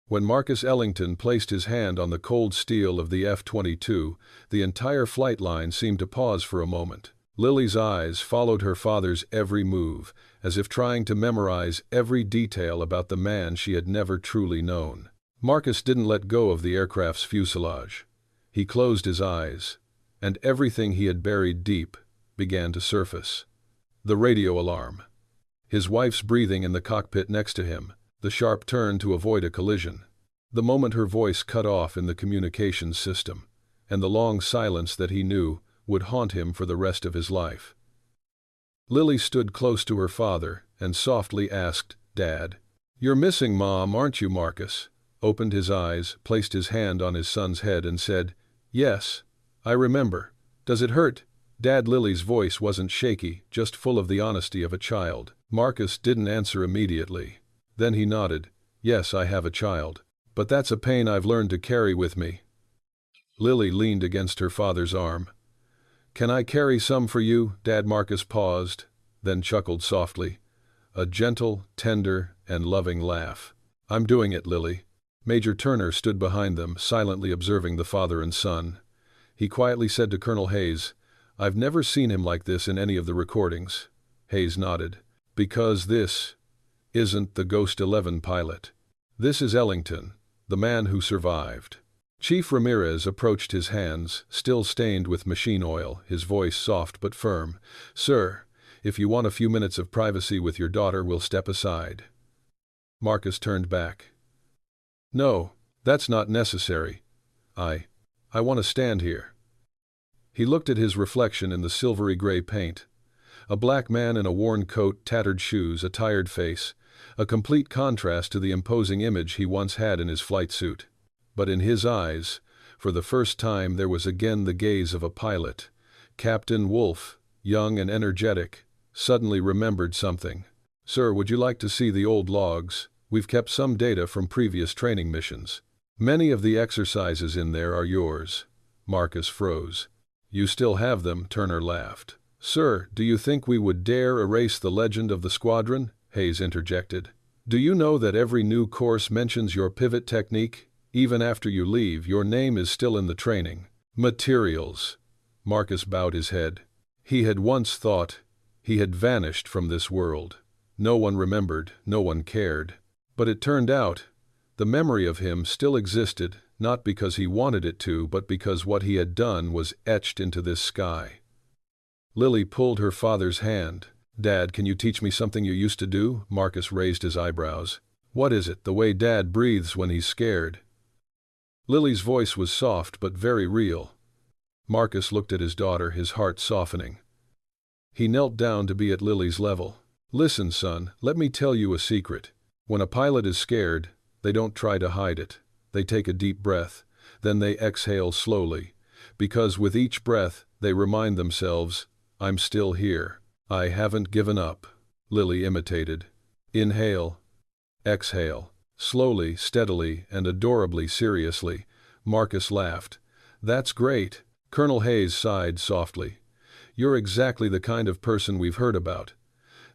When Marcus Ellington placed his hand on the cold steel of the F-22, the entire flight line seemed to pause for a moment. Lily's eyes followed her father's every move, as if trying to memorize every detail about the man she had never truly known. Marcus didn't let go of the aircraft's fuselage. He closed his eyes, and everything he had buried deep began to surface. The radio alarm. His wife's breathing in the cockpit next to him, the sharp turn to avoid a collision. The moment her voice cut off in the communications system, and the long silence that he knew would haunt him for the rest of his life. Lily stood close to her father and softly asked, "Dad, you're missing Mom, aren't you?" Marcus opened his eyes, placed his hand on his son's head and said, "Yes, I remember. Does it hurt?" Dad. Lily's voice wasn't shaky, just full of the honesty of a child. Marcus didn't answer immediately. Then he nodded. "Yes, I have a child. But that's a pain I've learned to carry with me." Lily leaned against her father's arm. "Can I carry some for you, Dad?" Marcus paused, then chuckled softly. A gentle, tender, and loving laugh. "I'm doing it, Lily." Major Turner stood behind them, silently observing the father and son. He quietly said to Colonel Hayes, "I've never seen him like this in any of the recordings." Hayes nodded. "Because this isn't the Ghost 11 pilot. This is Ellington, the man who survived." Chief Ramirez approached his hands, still stained with machine oil, his voice soft but firm. "Sir, if you want a few minutes of privacy with your daughter, we'll step aside." Marcus turned back. "No, that's not necessary. I want to stand here." He looked at his reflection in the silvery gray paint. A black man in a worn coat, tattered shoes, a tired face, a complete contrast to the imposing image he once had in his flight suit. But in his eyes, for the first time, there was again the gaze of a pilot. Captain Wolfe, young and energetic, suddenly remembered something. "Sir, would you like to see the old logs? We've kept some data from previous training missions. Many of the exercises in there are yours." Marcus froze. "You still have them?" Turner laughed. "Sir, do you think we would dare erase the legend of the squadron?" Hayes interjected. "Do you know that every new course mentions your pivot technique? Even after you leave, your name is still in the training materials." Marcus bowed his head. He had once thought he had vanished from this world. No one remembered, no one cared. But it turned out the memory of him still existed, not because he wanted it to, but because what he had done was etched into this sky. Lily pulled her father's hand. "Dad, can you teach me something you used to do?" Marcus raised his eyebrows. "What is it?" "The way Dad breathes when he's scared." Lily's voice was soft but very real. Marcus looked at his daughter, his heart softening. He knelt down to be at Lily's level. "Listen, son, let me tell you a secret. When a pilot is scared, they don't try to hide it. They take a deep breath, then they exhale slowly, because with each breath they remind themselves, 'I'm still here. I haven't given up.'" Lily imitated. "Inhale. Exhale." Slowly, steadily, and adorably seriously. Marcus laughed. "That's great." Colonel Hayes sighed softly. "You're exactly the kind of person we've heard about.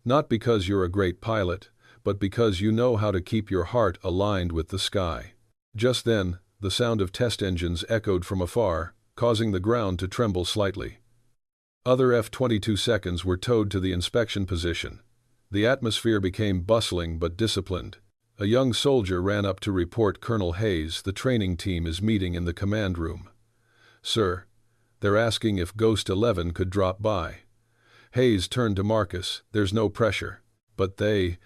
Not because you're a great pilot, but because you know how to keep your heart aligned with the sky." Just then, the sound of test engines echoed from afar, causing the ground to tremble slightly. Other F-22 seconds were towed to the inspection position. The atmosphere became bustling but disciplined. A young soldier ran up to report Colonel Hayes, "The training team is meeting in the command room." "Sir, they're asking if Ghost 11 could drop by." Hayes turned to Marcus. "There's no pressure, but they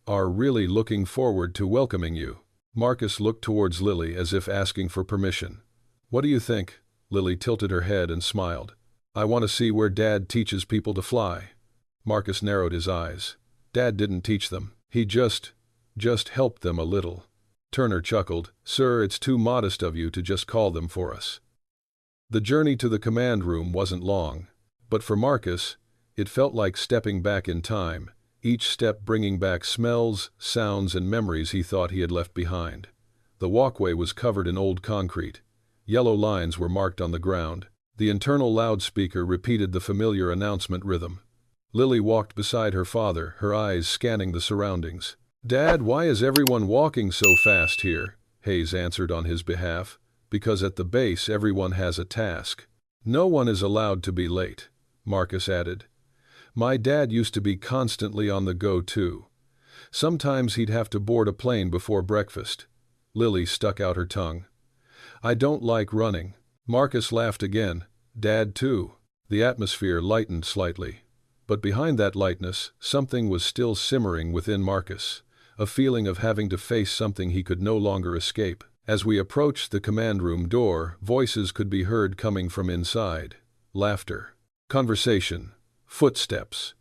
are really looking forward to welcoming you." Marcus looked towards Lily as if asking for permission. "What do you think?" Lily tilted her head and smiled. "I want to see where Dad teaches people to fly." Marcus narrowed his eyes. "Dad didn't teach them. He just helped them a little." Turner chuckled. "Sir, it's too modest of you to just call them for us." The journey to the command room wasn't long, but for Marcus, it felt like stepping back in time, each step bringing back smells, sounds, and memories he thought he had left behind. The walkway was covered in old concrete. Yellow lines were marked on the ground. The internal loudspeaker repeated the familiar announcement rhythm. Lily walked beside her father, her eyes scanning the surroundings. "Dad, why is everyone walking so fast here?" Hayes answered on his behalf. "Because at the base everyone has a task." "No one is allowed to be late," Marcus added. "My dad used to be constantly on the go too. Sometimes he'd have to board a plane before breakfast." Lily stuck out her tongue. "I don't like running." Marcus laughed again. "Dad too." The atmosphere lightened slightly. But behind that lightness, something was still simmering within Marcus, a feeling of having to face something he could no longer escape. As we approached the command room door, voices could be heard coming from inside. Laughter. Conversation. Footsteps.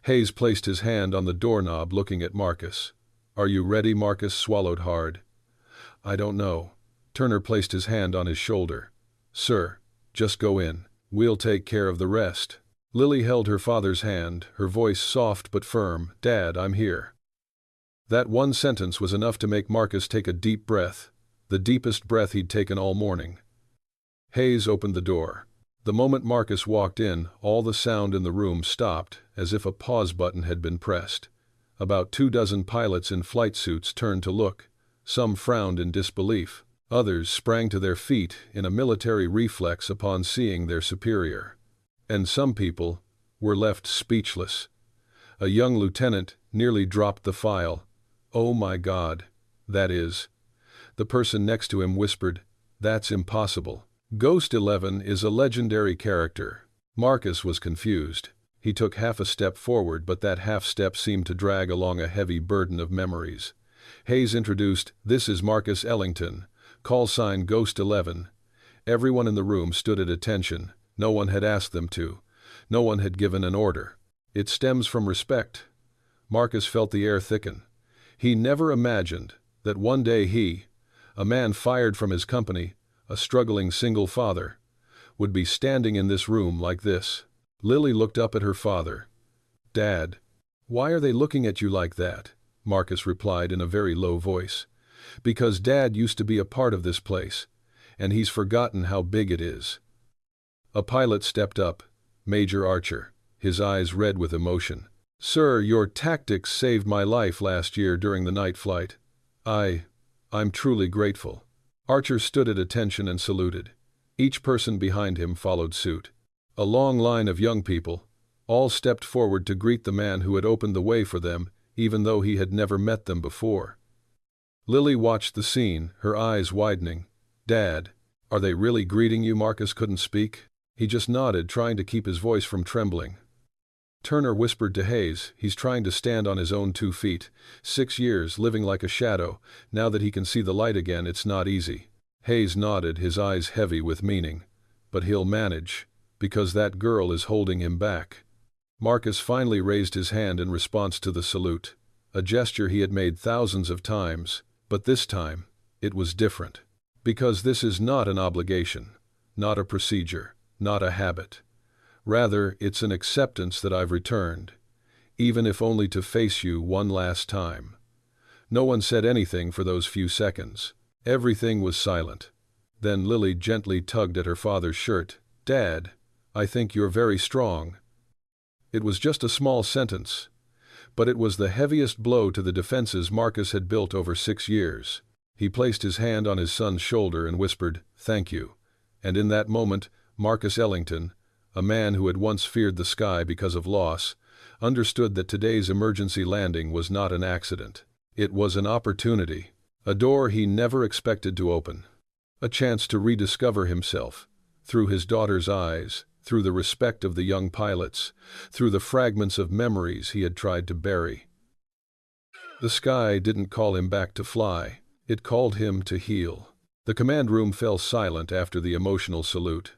Hayes placed his hand on the doorknob, looking at Marcus. "Are you ready?" Marcus swallowed hard. "I don't know." Turner placed his hand on his shoulder. "Sir, just go in. We'll take care of the rest." Lily held her father's hand, her voice soft but firm. "Dad, I'm here." That one sentence was enough to make Marcus take a deep breath, the deepest breath he'd taken all morning. Hayes opened the door. The moment Marcus walked in, all the sound in the room stopped, as if a pause button had been pressed. About 24 pilots in flight suits turned to look. Some frowned in disbelief. Others sprang to their feet in a military reflex upon seeing their superior. And some people were left speechless. A young lieutenant nearly dropped the file. "Oh my God, that is." The person next to him whispered, "That's impossible." Ghost 11 is a legendary character. Marcus was confused. He took half a step forward, but that half step seemed to drag along a heavy burden of memories. Hayes introduced, "This is Marcus Ellington, call sign Ghost 11. Everyone in the room stood at attention. No one had asked them to. No one had given an order. "It stems from respect." Marcus felt the air thicken. He never imagined that one day he, a man fired from his company, a struggling single father, would be standing in this room like this. Lily looked up at her father. "Dad, why are they looking at you like that?" Marcus replied in a very low voice. "Because Dad used to be a part of this place, and he's forgotten how big it is." A pilot stepped up, Major Archer, his eyes red with emotion. "Sir, your tactics saved my life last year during the night flight. I'm truly grateful." Archer stood at attention and saluted. Each person behind him followed suit. A long line of young people, all stepped forward to greet the man who had opened the way for them, even though he had never met them before. Lily watched the scene, her eyes widening. "Dad, are they really greeting you?" Marcus couldn't speak. He just nodded, trying to keep his voice from trembling. Turner whispered to Hayes, "He's trying to stand on his own 2 feet. 6 years, living like a shadow. Now that he can see the light again, it's not easy." Hayes nodded, his eyes heavy with meaning. "But he'll manage, because that girl is holding him back." Marcus finally raised his hand in response to the salute, a gesture he had made thousands of times, but this time, it was different. "Because this is not an obligation, not a procedure, not a habit. Rather, it's an acceptance that I've returned, even if only to face you one last time." No one said anything for those few seconds. Everything was silent. Then Lily gently tugged at her father's shirt. "Dad, I think you're very strong." It was just a small sentence, but it was the heaviest blow to the defenses Marcus had built over 6 years. He placed his hand on his son's shoulder and whispered, "Thank you." And in that moment, Marcus Ellington, a man who had once feared the sky because of loss, understood that today's emergency landing was not an accident. It was an opportunity, a door he never expected to open, a chance to rediscover himself, through his daughter's eyes, through the respect of the young pilots, through the fragments of memories he had tried to bury. The sky didn't call him back to fly, it called him to heal. The command room fell silent after the emotional salute.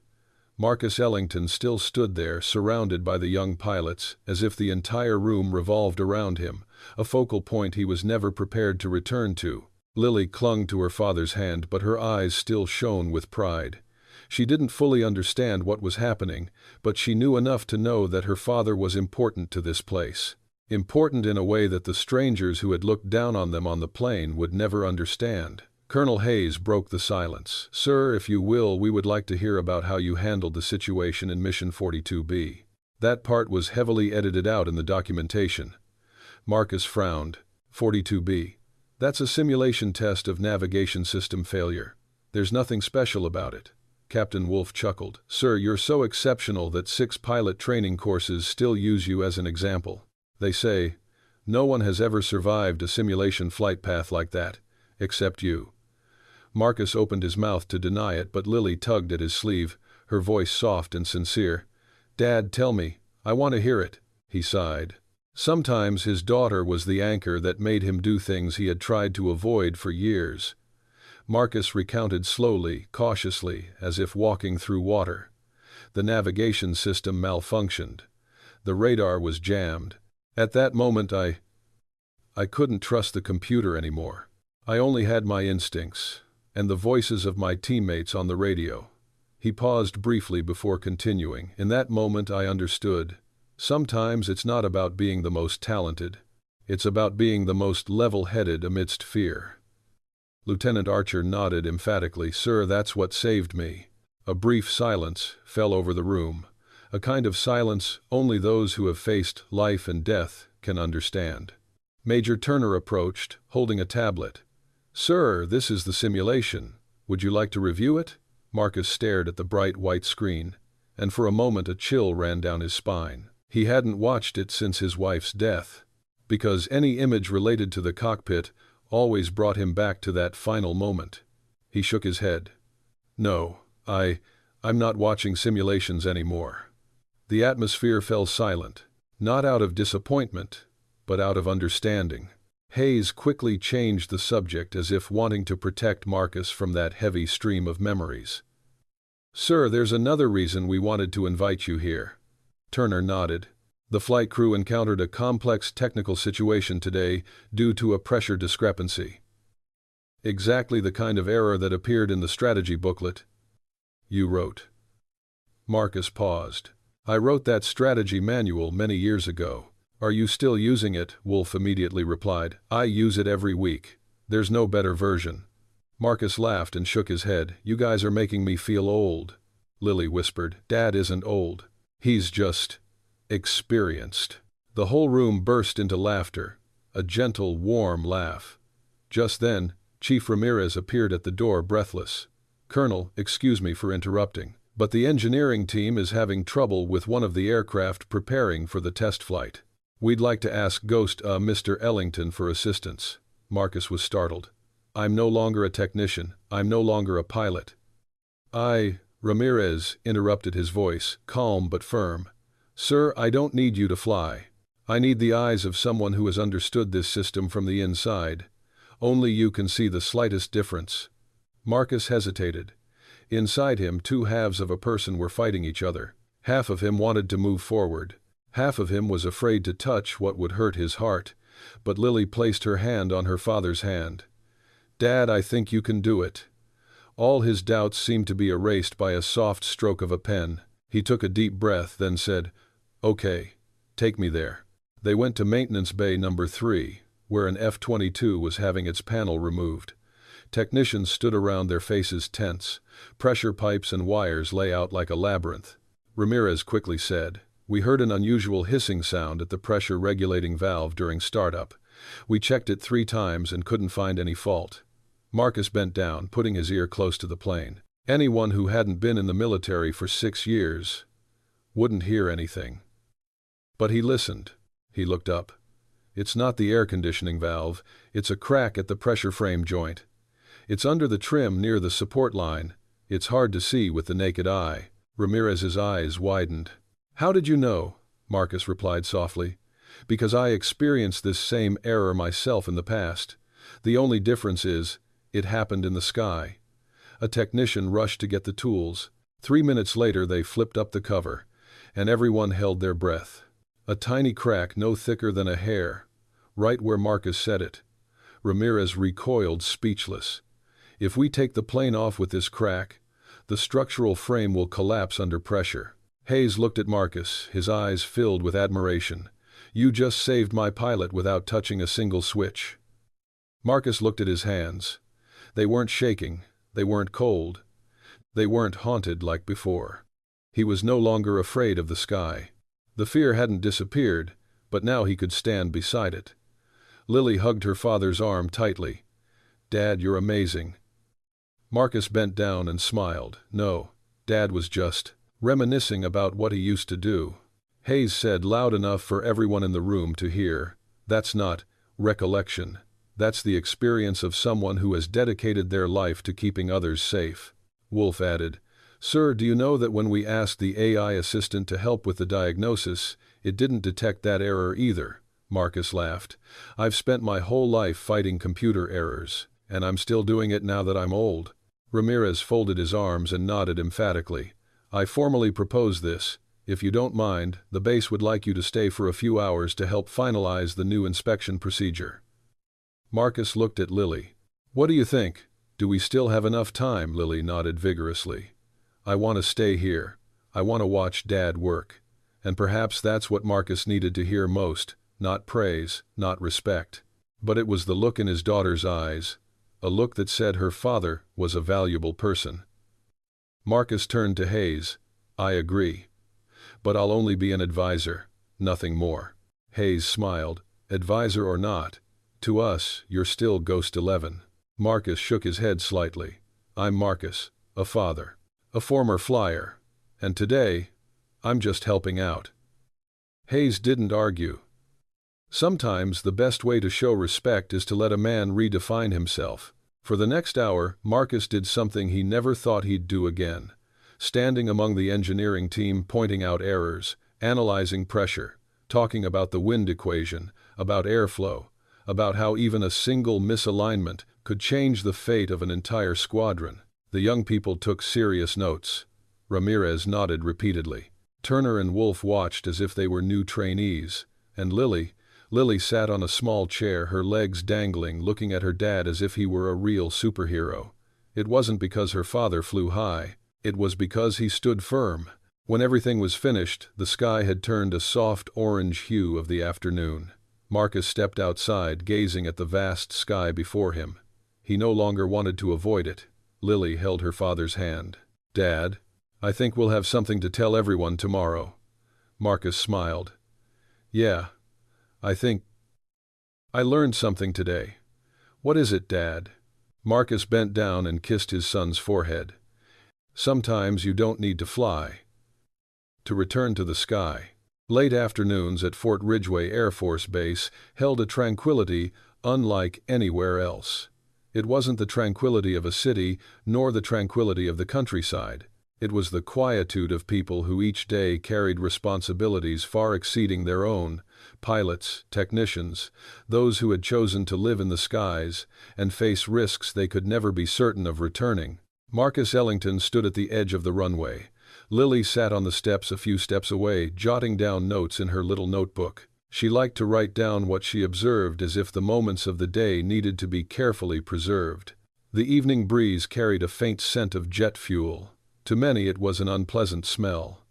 Marcus Ellington still stood there, surrounded by the young pilots, as if the entire room revolved around him, a focal point he was never prepared to return to. Lily clung to her father's hand, but her eyes still shone with pride. She didn't fully understand what was happening, but she knew enough to know that her father was important to this place. Important in a way that the strangers who had looked down on them on the plane would never understand. Colonel Hayes broke the silence. "Sir, if you will, we would like to hear about how you handled the situation in Mission 42B." That part was heavily edited out in the documentation. Marcus frowned. 42B. That's a simulation test of navigation system failure. There's nothing special about it. Captain Wolf chuckled. Sir, you're so exceptional that 6 pilot training courses still use you as an example. They say, no one has ever survived a simulation flight path like that, except you. Marcus opened his mouth to deny it, but Lily tugged at his sleeve, her voice soft and sincere. Dad, tell me. I want to hear it. He sighed. Sometimes his daughter was the anchor that made him do things he had tried to avoid for years. Marcus recounted slowly, cautiously, as if walking through water. The navigation system malfunctioned. The radar was jammed. At that moment I couldn't trust the computer anymore. I only had my instincts, and the voices of my teammates on the radio. He paused briefly before continuing. In that moment I understood. Sometimes it's not about being the most talented. It's about being the most level-headed amidst fear. Lieutenant Archer nodded emphatically. Sir, that's what saved me. A brief silence fell over the room, a kind of silence only those who have faced life and death can understand. Major Turner approached, holding a tablet. Sir, this is the simulation. Would you like to review it? Marcus stared at the bright white screen, and for a moment a chill ran down his spine. He hadn't watched it since his wife's death, because any image related to the cockpit always brought him back to that final moment. He shook his head. No, I'm not watching simulations anymore. The atmosphere fell silent, not out of disappointment, but out of understanding. Hayes quickly changed the subject as if wanting to protect Marcus from that heavy stream of memories. Sir, there's another reason we wanted to invite you here. Turner nodded. The flight crew encountered a complex technical situation today due to a pressure discrepancy. Exactly the kind of error that appeared in the strategy booklet you wrote. Marcus paused. I wrote that strategy manual many years ago. Are you still using it? Wolf immediately replied. I use it every week. There's no better version. Marcus laughed and shook his head. You guys are making me feel old. Lily whispered. Dad isn't old. He's just experienced. The whole room burst into laughter, a gentle, warm laugh. Just then, Chief Ramirez appeared at the door, breathless. Colonel, excuse me for interrupting, but the engineering team is having trouble with one of the aircraft preparing for the test flight. We'd like to ask Mr. Ellington for assistance. Marcus was startled. I'm no longer a technician. I'm no longer a pilot. Ramirez interrupted, his voice, calm but firm. Sir, I don't need you to fly. I need the eyes of someone who has understood this system from the inside. Only you can see the slightest difference. Marcus hesitated. Inside him, 2 halves of a person were fighting each other. Half of him wanted to move forward. Half of him was afraid to touch what would hurt his heart. But Lily placed her hand on her father's hand. Dad, I think you can do it. All his doubts seemed to be erased by a soft stroke of a pen. He took a deep breath, then said, Okay, take me there. They went to Maintenance Bay number 3, where an F-22 was having its panel removed. Technicians stood around, their faces tense. Pressure pipes and wires lay out like a labyrinth. Ramirez quickly said, We heard an unusual hissing sound at the pressure regulating valve during startup. We checked it 3 times and couldn't find any fault. Marcus bent down, putting his ear close to the plane. Anyone who hadn't been in the military for 6 years wouldn't hear anything. But he listened. He looked up. It's not the air conditioning valve. It's a crack at the pressure frame joint. It's under the trim near the support line. It's hard to see with the naked eye. Ramirez's eyes widened. How did you know? Marcus replied softly. Because I experienced this same error myself in the past. The only difference is, it happened in the sky. A technician rushed to get the tools. 3 minutes later they flipped up the cover, and everyone held their breath. A tiny crack no thicker than a hair, right where Marcus said it. Ramirez recoiled, speechless. If we take the plane off with this crack, the structural frame will collapse under pressure. Hayes looked at Marcus, his eyes filled with admiration. You just saved my pilot without touching a single switch. Marcus looked at his hands. They weren't shaking. They weren't cold. They weren't haunted like before. He was no longer afraid of the sky. The fear hadn't disappeared, but now he could stand beside it. Lily hugged her father's arm tightly. "Dad, you're amazing." Marcus bent down and smiled. "No, Dad was just reminiscing about what he used to do." Hayes said loud enough for everyone in the room to hear, "That's not recollection. That's the experience of someone who has dedicated their life to keeping others safe." Wolf added, "Sir, do you know that when we asked the AI assistant to help with the diagnosis, it didn't detect that error either?" Marcus laughed. "I've spent my whole life fighting computer errors, and I'm still doing it now that I'm old." Ramirez folded his arms and nodded emphatically. "I formally propose this. If you don't mind, the base would like you to stay for a few hours to help finalize the new inspection procedure." Marcus looked at Lily. "What do you think? Do we still have enough time?" Lily nodded vigorously. "I want to stay here. I want to watch Dad work." And perhaps that's what Marcus needed to hear most, not praise, not respect. But it was the look in his daughter's eyes, a look that said her father was a valuable person. Marcus turned to Hayes. "I agree. But I'll only be an advisor, nothing more." Hayes smiled. "Advisor or not, to us, you're still Ghost 11. Marcus shook his head slightly. "I'm Marcus, a father, a former flyer, and today, I'm just helping out." Hayes didn't argue. Sometimes the best way to show respect is to let a man redefine himself. For the next hour, Marcus did something he never thought he'd do again. Standing among the engineering team, pointing out errors, analyzing pressure, talking about the wind equation, about airflow, about how even a single misalignment could change the fate of an entire squadron. The young people took serious notes. Ramirez nodded repeatedly. Turner and Wolf watched as if they were new trainees, and Lily sat on a small chair, her legs dangling, looking at her dad as if he were a real superhero. It wasn't because her father flew high. It was because he stood firm. When everything was finished, the sky had turned a soft orange hue of the afternoon. Marcus stepped outside, gazing at the vast sky before him. He no longer wanted to avoid it. Lily held her father's hand. "Dad, I think we'll have something to tell everyone tomorrow." Marcus smiled. "Yeah, I learned something today." "What is it, Dad?" Marcus bent down and kissed his son's forehead. "Sometimes you don't need to fly to return to the sky." Late afternoons at Fort Ridgeway Air Force Base held a tranquility unlike anywhere else. It wasn't the tranquility of a city, nor the tranquility of the countryside. It was the quietude of people who each day carried responsibilities far exceeding their own, pilots, technicians, those who had chosen to live in the skies and face risks they could never be certain of returning. Marcus Ellington stood at the edge of the runway. Lily sat on the steps a few steps away, jotting down notes in her little notebook. She liked to write down what she observed, as if the moments of the day needed to be carefully preserved. The evening breeze carried a faint scent of jet fuel. To many it was an unpleasant smell.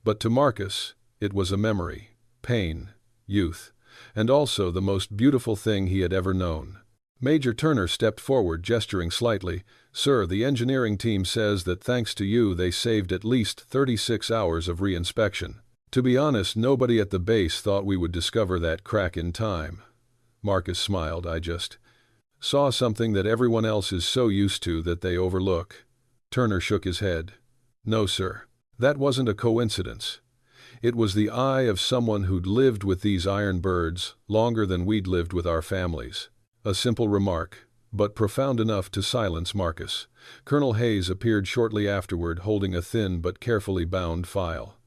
But to Marcus, it was a memory, pain, youth, and also the most beautiful thing he had ever known. Major Turner stepped forward, gesturing slightly. "Sir, the engineering team says that thanks to you they saved at least 36 hours of reinspection. To be honest, nobody at the base thought we would discover that crack in time." Marcus smiled. "I just saw something that everyone else is so used to that they overlook." Turner shook his head. "No, sir. That wasn't a coincidence. It was the eye of someone who'd lived with these iron birds longer than we'd lived with our families." A simple remark, but profound enough to silence Marcus. Colonel Hayes appeared shortly afterward, holding a thin but carefully bound file.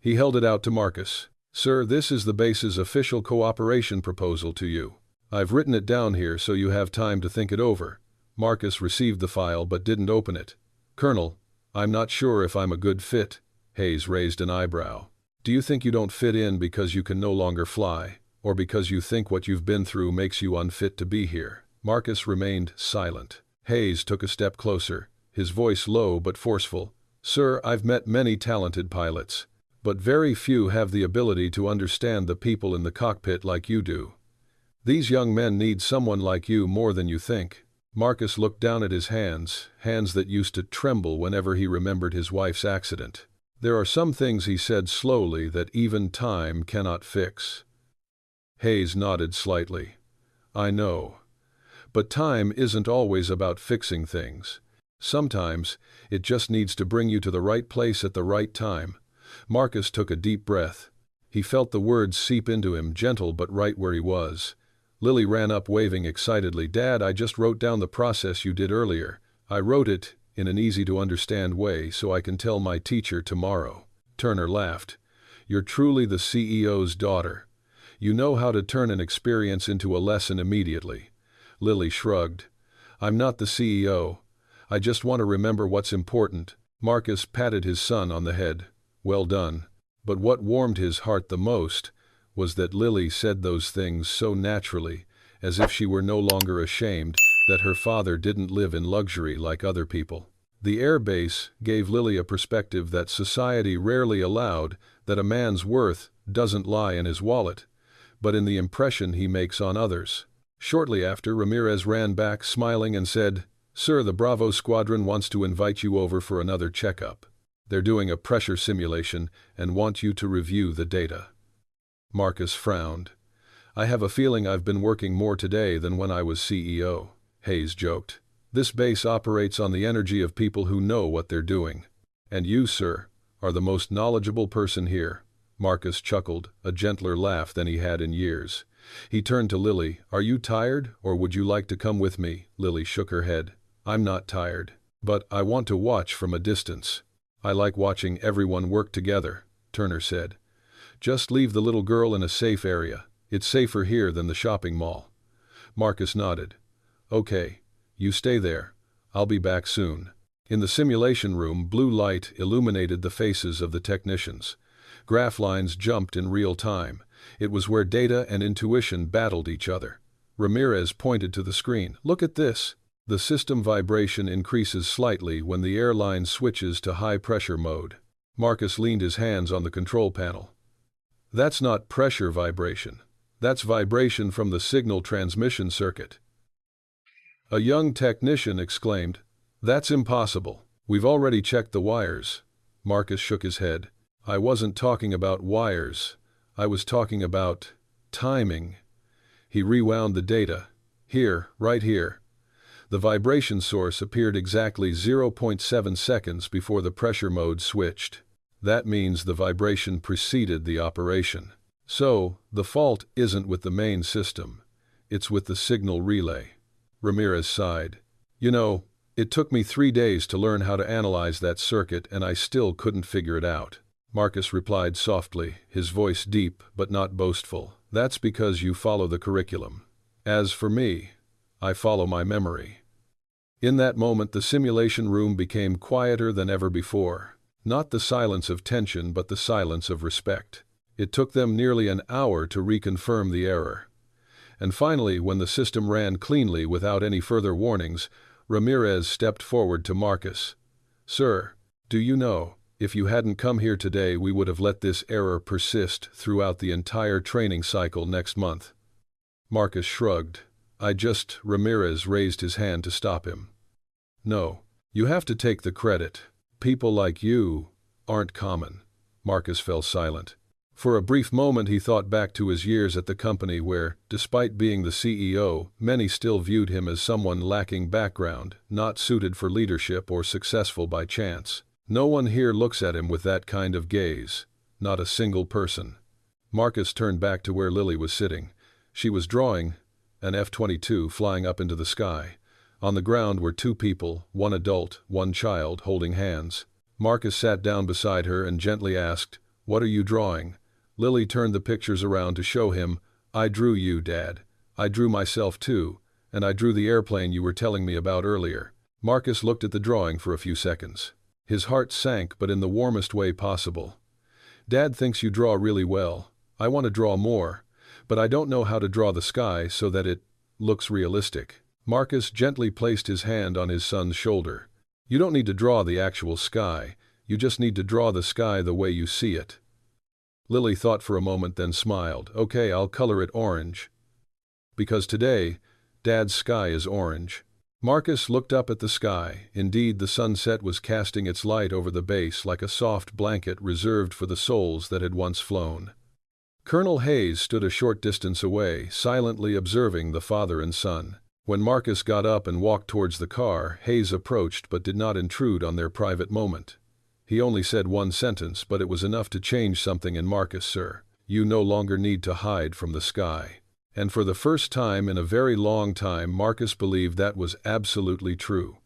He held it out to Marcus. "Sir, this is the base's official cooperation proposal to you. I've written it down here so you have time to think it over." Marcus received the file but didn't open it. "Colonel, I'm not sure if I'm a good fit." Hayes raised an eyebrow. "Do you think you don't fit in because you can no longer fly, or because you think what you've been through makes you unfit to be here?" Marcus remained silent. Hayes took a step closer, his voice low but forceful. "Sir, I've met many talented pilots, but very few have the ability to understand the people in the cockpit like you do. These young men need someone like you more than you think." Marcus looked down at his hands that used to tremble whenever he remembered his wife's accident. There are some things he said slowly that even time cannot fix. Hayes nodded slightly. I know. But time isn't always about fixing things. Sometimes, it just needs to bring you to the right place at the right time. Marcus took a deep breath. He felt the words seep into him, gentle but right where he was. Lily ran up waving excitedly. Dad, I just wrote down the process you did earlier. I wrote it in an easy-to-understand way so I can tell my teacher tomorrow. Turner laughed. You're truly the CEO's daughter. You know how to turn an experience into a lesson immediately. Lily shrugged. I'm not the CEO. I just want to remember what's important. Marcus patted his son on the head. Well done. But what warmed his heart the most was that Lily said those things so naturally, as if she were no longer ashamed that her father didn't live in luxury like other people. The airbase gave Lily a perspective that society rarely allowed, that a man's worth doesn't lie in his wallet, but in the impression he makes on others. Shortly after, Ramirez ran back smiling and said, Sir, the Bravo Squadron wants to invite you over for another checkup. They're doing a pressure simulation and want you to review the data. Marcus frowned. I have a feeling I've been working more today than when I was CEO. Hayes joked. This base operates on the energy of people who know what they're doing. And you, sir, are the most knowledgeable person here. Marcus chuckled, a gentler laugh than he had in years. He turned to Lily. Are you tired, or would you like to come with me? Lily shook her head. I'm not tired. But I want to watch from a distance. I like watching everyone work together, Turner said. Just leave the little girl in a safe area. It's safer here than the shopping mall. Marcus nodded. Okay, you stay there. I'll be back soon. In the simulation room, blue light illuminated the faces of the technicians. Graph lines jumped in real time. It was where data and intuition battled each other. Ramirez pointed to the screen. Look at this. The system vibration increases slightly when the airline switches to high-pressure mode. Marcus leaned his hands on the control panel. That's not pressure vibration. That's vibration from the signal transmission circuit. A young technician exclaimed, That's impossible. We've already checked the wires. Marcus shook his head. I wasn't talking about wires. I was talking about timing. He rewound the data. Here, right here. The vibration source appeared exactly 0.7 seconds before the pressure mode switched. That means the vibration preceded the operation. So, the fault isn't with the main system. It's with the signal relay. Ramirez sighed. You know, it took me 3 days to learn how to analyze that circuit and I still couldn't figure it out. Marcus replied softly, his voice deep but not boastful. That's because you follow the curriculum. As for me, I follow my memory. In that moment, the simulation room became quieter than ever before. Not the silence of tension, but the silence of respect. It took them nearly an hour to reconfirm the error. And finally, when the system ran cleanly without any further warnings, Ramirez stepped forward to Marcus. Sir, do you know, if you hadn't come here today, we would have let this error persist throughout the entire training cycle next month. Marcus shrugged. Ramirez raised his hand to stop him. No, you have to take the credit. People like you aren't common. Marcus fell silent. For a brief moment he thought back to his years at the company where, despite being the CEO, many still viewed him as someone lacking background, not suited for leadership or successful by chance. No one here looks at him with that kind of gaze. Not a single person. Marcus turned back to where Lily was sitting. She was drawing an F-22 flying up into the sky. On the ground were 2 people, 1 adult, 1 child, holding hands. Marcus sat down beside her and gently asked, What are you drawing? Lily turned the pictures around to show him. I drew you, Dad. I drew myself too, and I drew the airplane you were telling me about earlier. Marcus looked at the drawing for a few seconds. His heart sank, but in the warmest way possible. Dad thinks you draw really well. I want to draw more, but I don't know how to draw the sky so that it looks realistic. Marcus gently placed his hand on his son's shoulder. You don't need to draw the actual sky. You just need to draw the sky the way you see it. Lily thought for a moment, then smiled. Okay, I'll color it orange. Because today, Dad's sky is orange. Marcus looked up at the sky. Indeed, the sunset was casting its light over the base like a soft blanket reserved for the souls that had once flown. Colonel Hayes stood a short distance away, silently observing the father and son. When Marcus got up and walked towards the car, Hayes approached but did not intrude on their private moment. He only said one sentence, but it was enough to change something in Marcus. "Sir, you no longer need to hide from the sky." And for the first time in a very long time, Marcus believed that was absolutely true.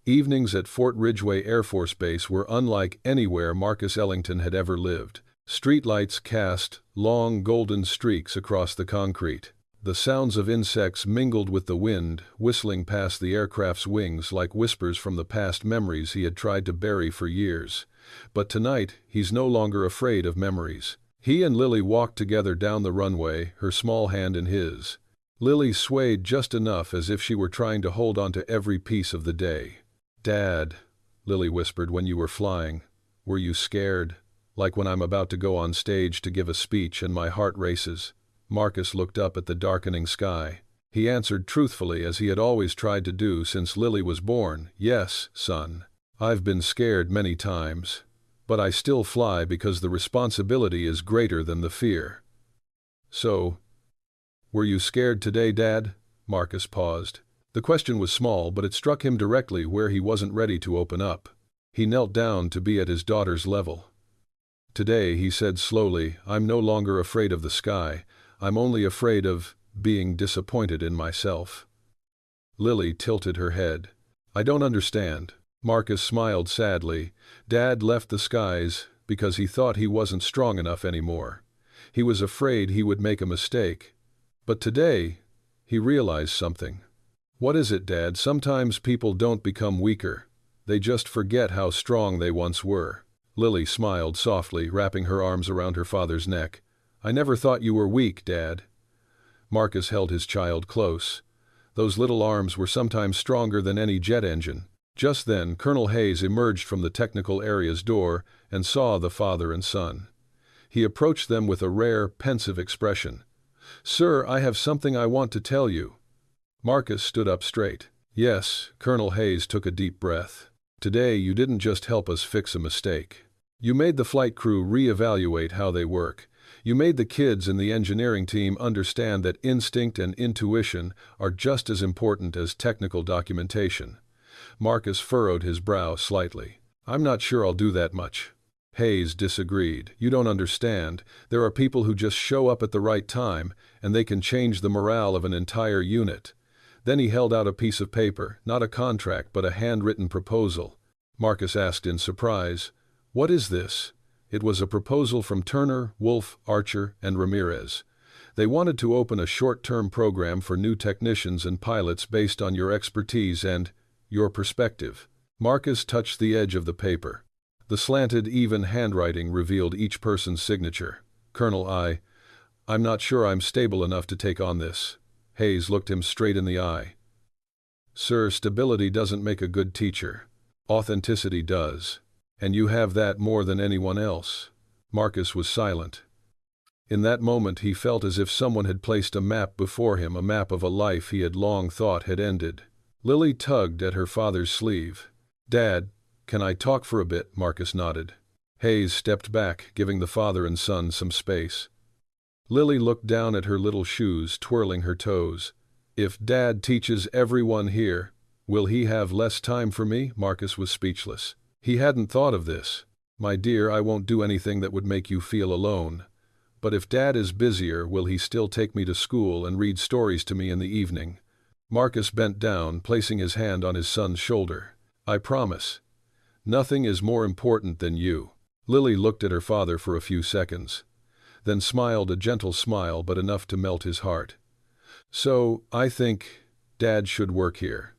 Evenings at Fort Ridgeway Air Force Base were unlike anywhere Marcus Ellington had ever lived. Streetlights cast long golden streaks across the concrete. The sounds of insects mingled with the wind, whistling past the aircraft's wings like whispers from the past memories he had tried to bury for years. But tonight, he's no longer afraid of memories. He and Lily walked together down the runway, her small hand in his. Lily swayed just enough as if she were trying to hold on to every piece of the day. "Dad," Lily whispered, "when you were flying, were you scared? Like when I'm about to go on stage to give a speech and my heart races?" Marcus looked up at the darkening sky. He answered truthfully, as he had always tried to do since Lily was born, "Yes, son. I've been scared many times. But I still fly because the responsibility is greater than the fear." "So, were you scared today, Dad?" Marcus paused. The question was small, but it struck him directly where he wasn't ready to open up. He knelt down to be at his daughter's level. "Today," he said slowly, "I'm no longer afraid of the sky. I'm only afraid of being disappointed in myself." Lily tilted her head. "I don't understand." Marcus smiled sadly. "Dad left the skies because he thought he wasn't strong enough anymore. He was afraid he would make a mistake. But today, he realized something." "What is it, Dad?" "Sometimes people don't become weaker. They just forget how strong they once were." Lily smiled softly, wrapping her arms around her father's neck. "I never thought you were weak, Dad." Marcus held his child close. Those little arms were sometimes stronger than any jet engine. Just then, Colonel Hayes emerged from the technical area's door and saw the father and son. He approached them with a rare, pensive expression. "Sir, I have something I want to tell you." Marcus stood up straight. "Yes," Colonel Hayes took a deep breath. "Today you didn't just help us fix a mistake. You made the flight crew reevaluate how they work. You made the kids in the engineering team understand that instinct and intuition are just as important as technical documentation." Marcus furrowed his brow slightly. "I'm not sure I'll do that much." Hayes disagreed. "You don't understand. There are people who just show up at the right time, and they can change the morale of an entire unit." Then he held out a piece of paper, not a contract but a handwritten proposal. Marcus asked in surprise, "What is this?" It was a proposal from Turner, Wolf, Archer, and Ramirez. They wanted to open a short-term program for new technicians and pilots based on your expertise and your perspective. Marcus touched the edge of the paper. The slanted, even handwriting revealed each person's signature. "Colonel, I'm not sure I'm stable enough to take on this." Hayes looked him straight in the eye. "Sir, stability doesn't make a good teacher. Authenticity does. And you have that more than anyone else." Marcus was silent. In that moment he felt as if someone had placed a map before him, a map of a life he had long thought had ended. Lily tugged at her father's sleeve. "Dad, can I talk for a bit?" Marcus nodded. Hayes stepped back, giving the father and son some space. Lily looked down at her little shoes, twirling her toes. "If Dad teaches everyone here, will he have less time for me?" Marcus was speechless. He hadn't thought of this. "My dear, I won't do anything that would make you feel alone. But if Dad is busier, will he still take me to school and read stories to me in the evening?" Marcus bent down, placing his hand on his son's shoulder. "I promise. Nothing is more important than you." Lily looked at her father for a few seconds, then smiled, a gentle smile but enough to melt his heart. "So, I think Dad should work here.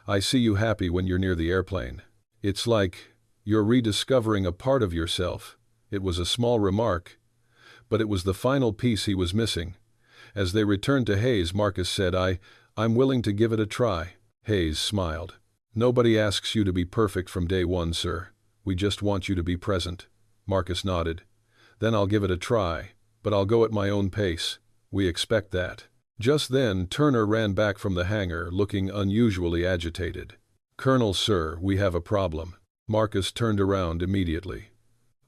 I see you happy when you're near the airplane. It's like you're rediscovering a part of yourself." It was a small remark, but it was the final piece he was missing. As they returned to Hayes, Marcus said, I'm willing to give it a try." Hayes smiled. "Nobody asks you to be perfect from day one, sir. We just want you to be present." Marcus nodded. "Then I'll give it a try, but I'll go at my own pace. We expect that." Just then, Turner ran back from the hangar, looking unusually agitated. "Colonel, sir, we have a problem." Marcus turned around immediately.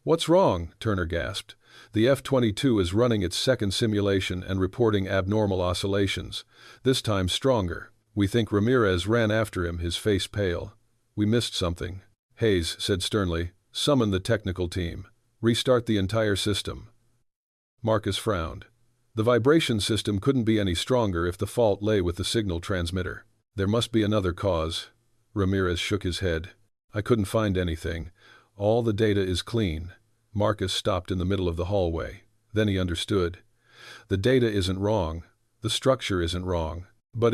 "What's wrong?" Turner gasped. "The F-22 is running its second simulation and reporting abnormal oscillations, this time stronger. We think Ramirez ran after him, his face pale. We missed something." Hayes said sternly, "Summon the technical team. Restart the entire system." Marcus frowned. The vibration system couldn't be any stronger if the fault lay with the signal transmitter. There must be another cause. Ramirez shook his head. "I couldn't find anything. All the data is clean." Marcus stopped in the middle of the hallway. Then he understood. The data isn't wrong. The structure isn't wrong. But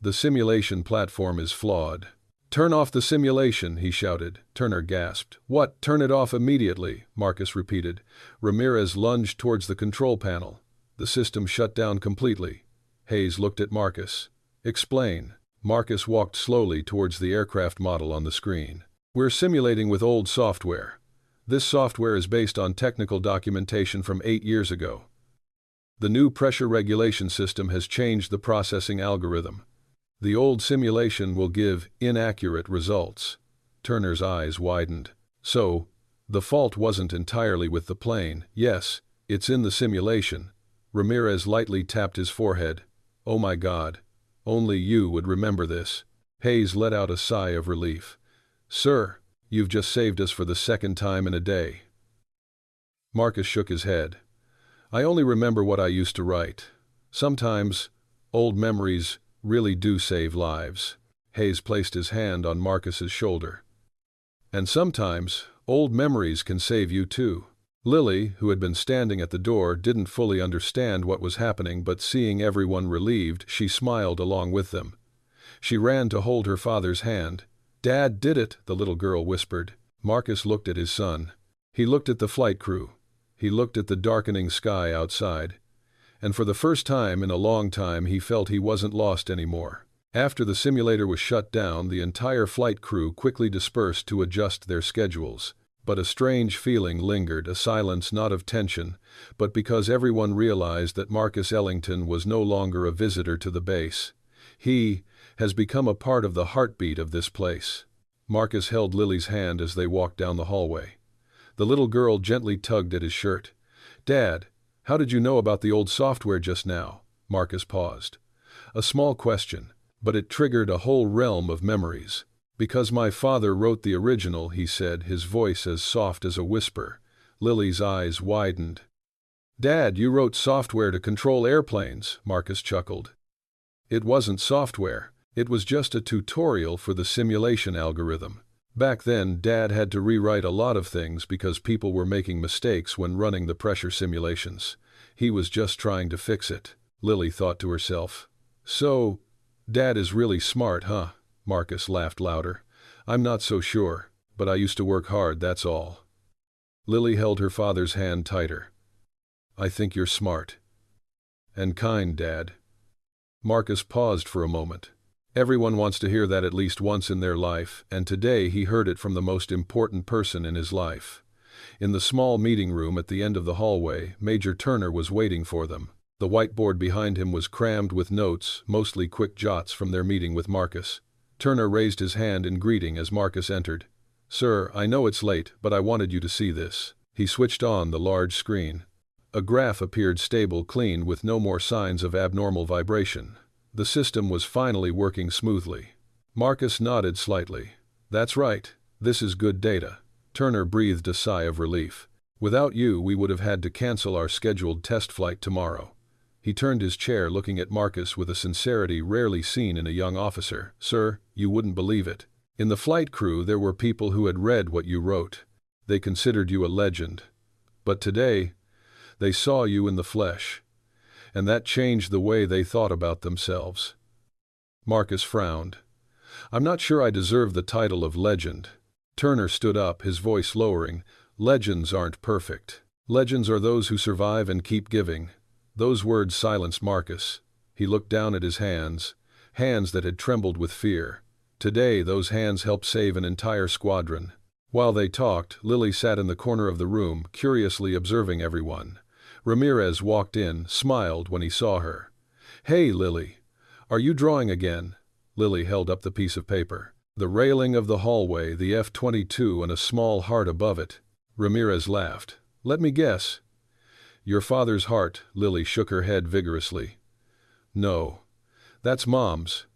the simulation platform is flawed. "Turn off the simulation," he shouted. Turner gasped. "What? Turn it off immediately," Marcus repeated. Ramirez lunged towards the control panel. The system shut down completely. Hayes looked at Marcus. "Explain." Marcus walked slowly towards the aircraft model on the screen. "We're simulating with old software. This software is based on technical documentation from 8 years ago. The new pressure regulation system has changed the processing algorithm. The old simulation will give inaccurate results." Turner's eyes widened. "So, the fault wasn't entirely with the plane. Yes, it's in the simulation." Ramirez lightly tapped his forehead. "Oh my God. Only you would remember this." Hayes let out a sigh of relief. "Sir, you've just saved us for the second time in a day." Marcus shook his head. "I only remember what I used to write. Sometimes, old memories really do save lives." Hayes placed his hand on Marcus's shoulder. "And sometimes, old memories can save you too." Lily, who had been standing at the door, didn't fully understand what was happening, but seeing everyone relieved, she smiled along with them. She ran to hold her father's hand. "Dad did it," the little girl whispered. Marcus looked at his son. He looked at the flight crew. He looked at the darkening sky outside. And for the first time in a long time he felt he wasn't lost anymore. After the simulator was shut down, the entire flight crew quickly dispersed to adjust their schedules. But a strange feeling lingered, a silence not of tension, but because everyone realized that Marcus Ellington was no longer a visitor to the base. He has become a part of the heartbeat of this place. Marcus held Lily's hand as they walked down the hallway. The little girl gently tugged at his shirt. "Dad, how did you know about the old software just now?" Marcus paused. A small question, but it triggered a whole realm of memories. "Because my father wrote the original," he said, his voice as soft as a whisper. Lily's eyes widened. "Dad, you wrote software to control airplanes," Marcus chuckled. "It wasn't software. It was just a tutorial for the simulation algorithm. Back then, Dad had to rewrite a lot of things because people were making mistakes when running the pressure simulations. He was just trying to fix it." Lily thought to herself. "So, Dad is really smart, huh?" Marcus laughed louder. "I'm not so sure, but I used to work hard, that's all." Lily held her father's hand tighter. "I think you're smart. And kind, Dad." Marcus paused for a moment. Everyone wants to hear that at least once in their life, and today he heard it from the most important person in his life. In the small meeting room at the end of the hallway, Major Turner was waiting for them. The whiteboard behind him was crammed with notes, mostly quick jots from their meeting with Marcus. Turner raised his hand in greeting as Marcus entered. "Sir, I know it's late, but I wanted you to see this." He switched on the large screen. A graph appeared stable, clean, with no more signs of abnormal vibration. The system was finally working smoothly. Marcus nodded slightly. "That's right. This is good data." Turner breathed a sigh of relief. "Without you, we would have had to cancel our scheduled test flight tomorrow." He turned his chair, looking at Marcus with a sincerity rarely seen in a young officer. "Sir, you wouldn't believe it. In the flight crew there were people who had read what you wrote. They considered you a legend. But today, they saw you in the flesh. And that changed the way they thought about themselves." Marcus frowned. "I'm not sure I deserve the title of legend." Turner stood up, his voice lowering. "Legends aren't perfect. Legends are those who survive and keep giving." Those words silenced Marcus. He looked down at his hands that had trembled with fear. Today, those hands helped save an entire squadron. While they talked, Lily sat in the corner of the room, curiously observing everyone. Ramirez walked in, smiled when he saw her. Hey, Lily. Are you drawing again? Lily held up the piece of paper. The railing of the hallway, the F-22 and a small heart above it. Ramirez laughed. Let me guess. Your father's heart. Lily shook her head vigorously. No. That's Mom's.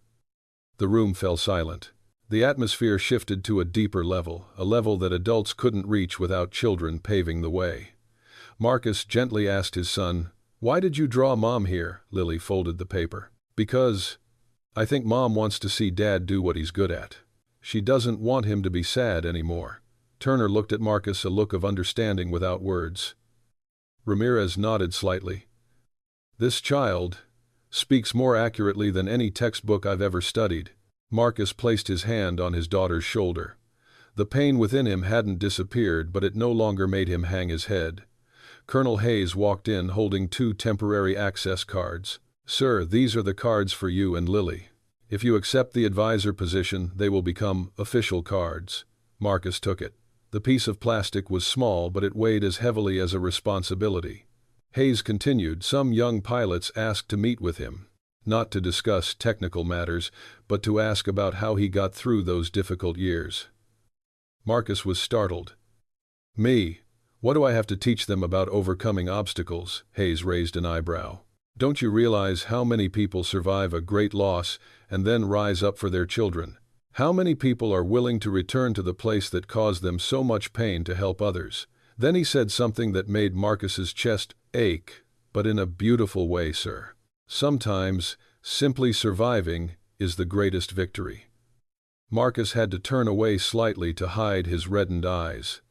The room fell silent. The atmosphere shifted to a deeper level, a level that adults couldn't reach without children paving the way. Marcus gently asked his son, "Why did you draw Mom here?" Lily folded the paper. "Because I think Mom wants to see Dad do what he's good at. She doesn't want him to be sad anymore." Turner looked at Marcus, a look of understanding without words. Ramirez nodded slightly. "This child speaks more accurately than any textbook I've ever studied." Marcus placed his hand on his daughter's shoulder. The pain within him hadn't disappeared, but it no longer made him hang his head. Colonel Hayes walked in holding 2 temporary access cards. "Sir, these are the cards for you and Lily. If you accept the advisor position, they will become official cards." Marcus took it. The piece of plastic was small, but it weighed as heavily as a responsibility. Hayes continued, "Some young pilots asked to meet with him. Not to discuss technical matters, but to ask about how he got through those difficult years." Marcus was startled. "Me? What do I have to teach them about overcoming obstacles?" Hayes raised an eyebrow. "Don't you realize how many people survive a great loss and then rise up for their children? How many people are willing to return to the place that caused them so much pain to help others?" Then he said something that made Marcus's chest ache, but in a beautiful way, "Sir. Sometimes, simply surviving is the greatest victory." Marcus had to turn away slightly to hide his reddened eyes.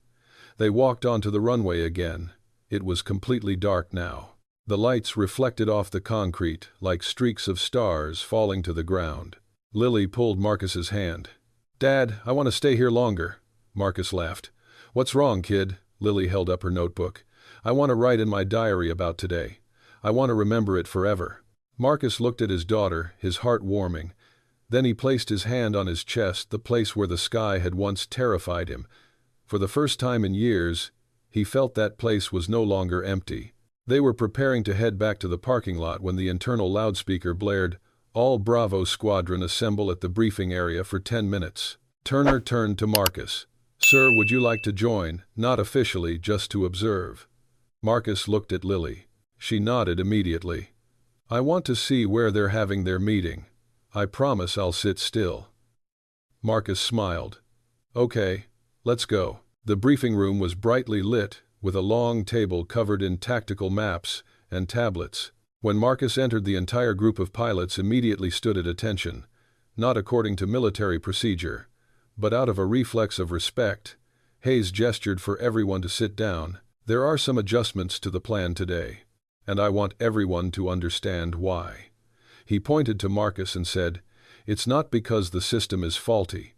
They walked onto the runway again. It was completely dark now. The lights reflected off the concrete like streaks of stars falling to the ground. Lily pulled Marcus's hand. "Dad, I want to stay here longer." Marcus laughed. "What's wrong, kid?" Lily held up her notebook. "I want to write in my diary about today. I want to remember it forever." Marcus looked at his daughter, his heart warming. Then he placed his hand on his chest, the place where the sky had once terrified him. For the first time in years, he felt that place was no longer empty. They were preparing to head back to the parking lot when the internal loudspeaker blared, "All Bravo Squadron assemble at the briefing area for 10 minutes. Turner turned to Marcus. "Sir, would you like to join? Not officially, just to observe." Marcus looked at Lily. She nodded immediately. "I want to see where they're having their meeting. I promise I'll sit still." Marcus smiled. "Okay, let's go." The briefing room was brightly lit, with a long table covered in tactical maps and tablets. When Marcus entered, the entire group of pilots immediately stood at attention, not according to military procedure, but out of a reflex of respect. Hayes gestured for everyone to sit down. "There are some adjustments to the plan today, and I want everyone to understand why." He pointed to Marcus and said, "It's not because the system is faulty.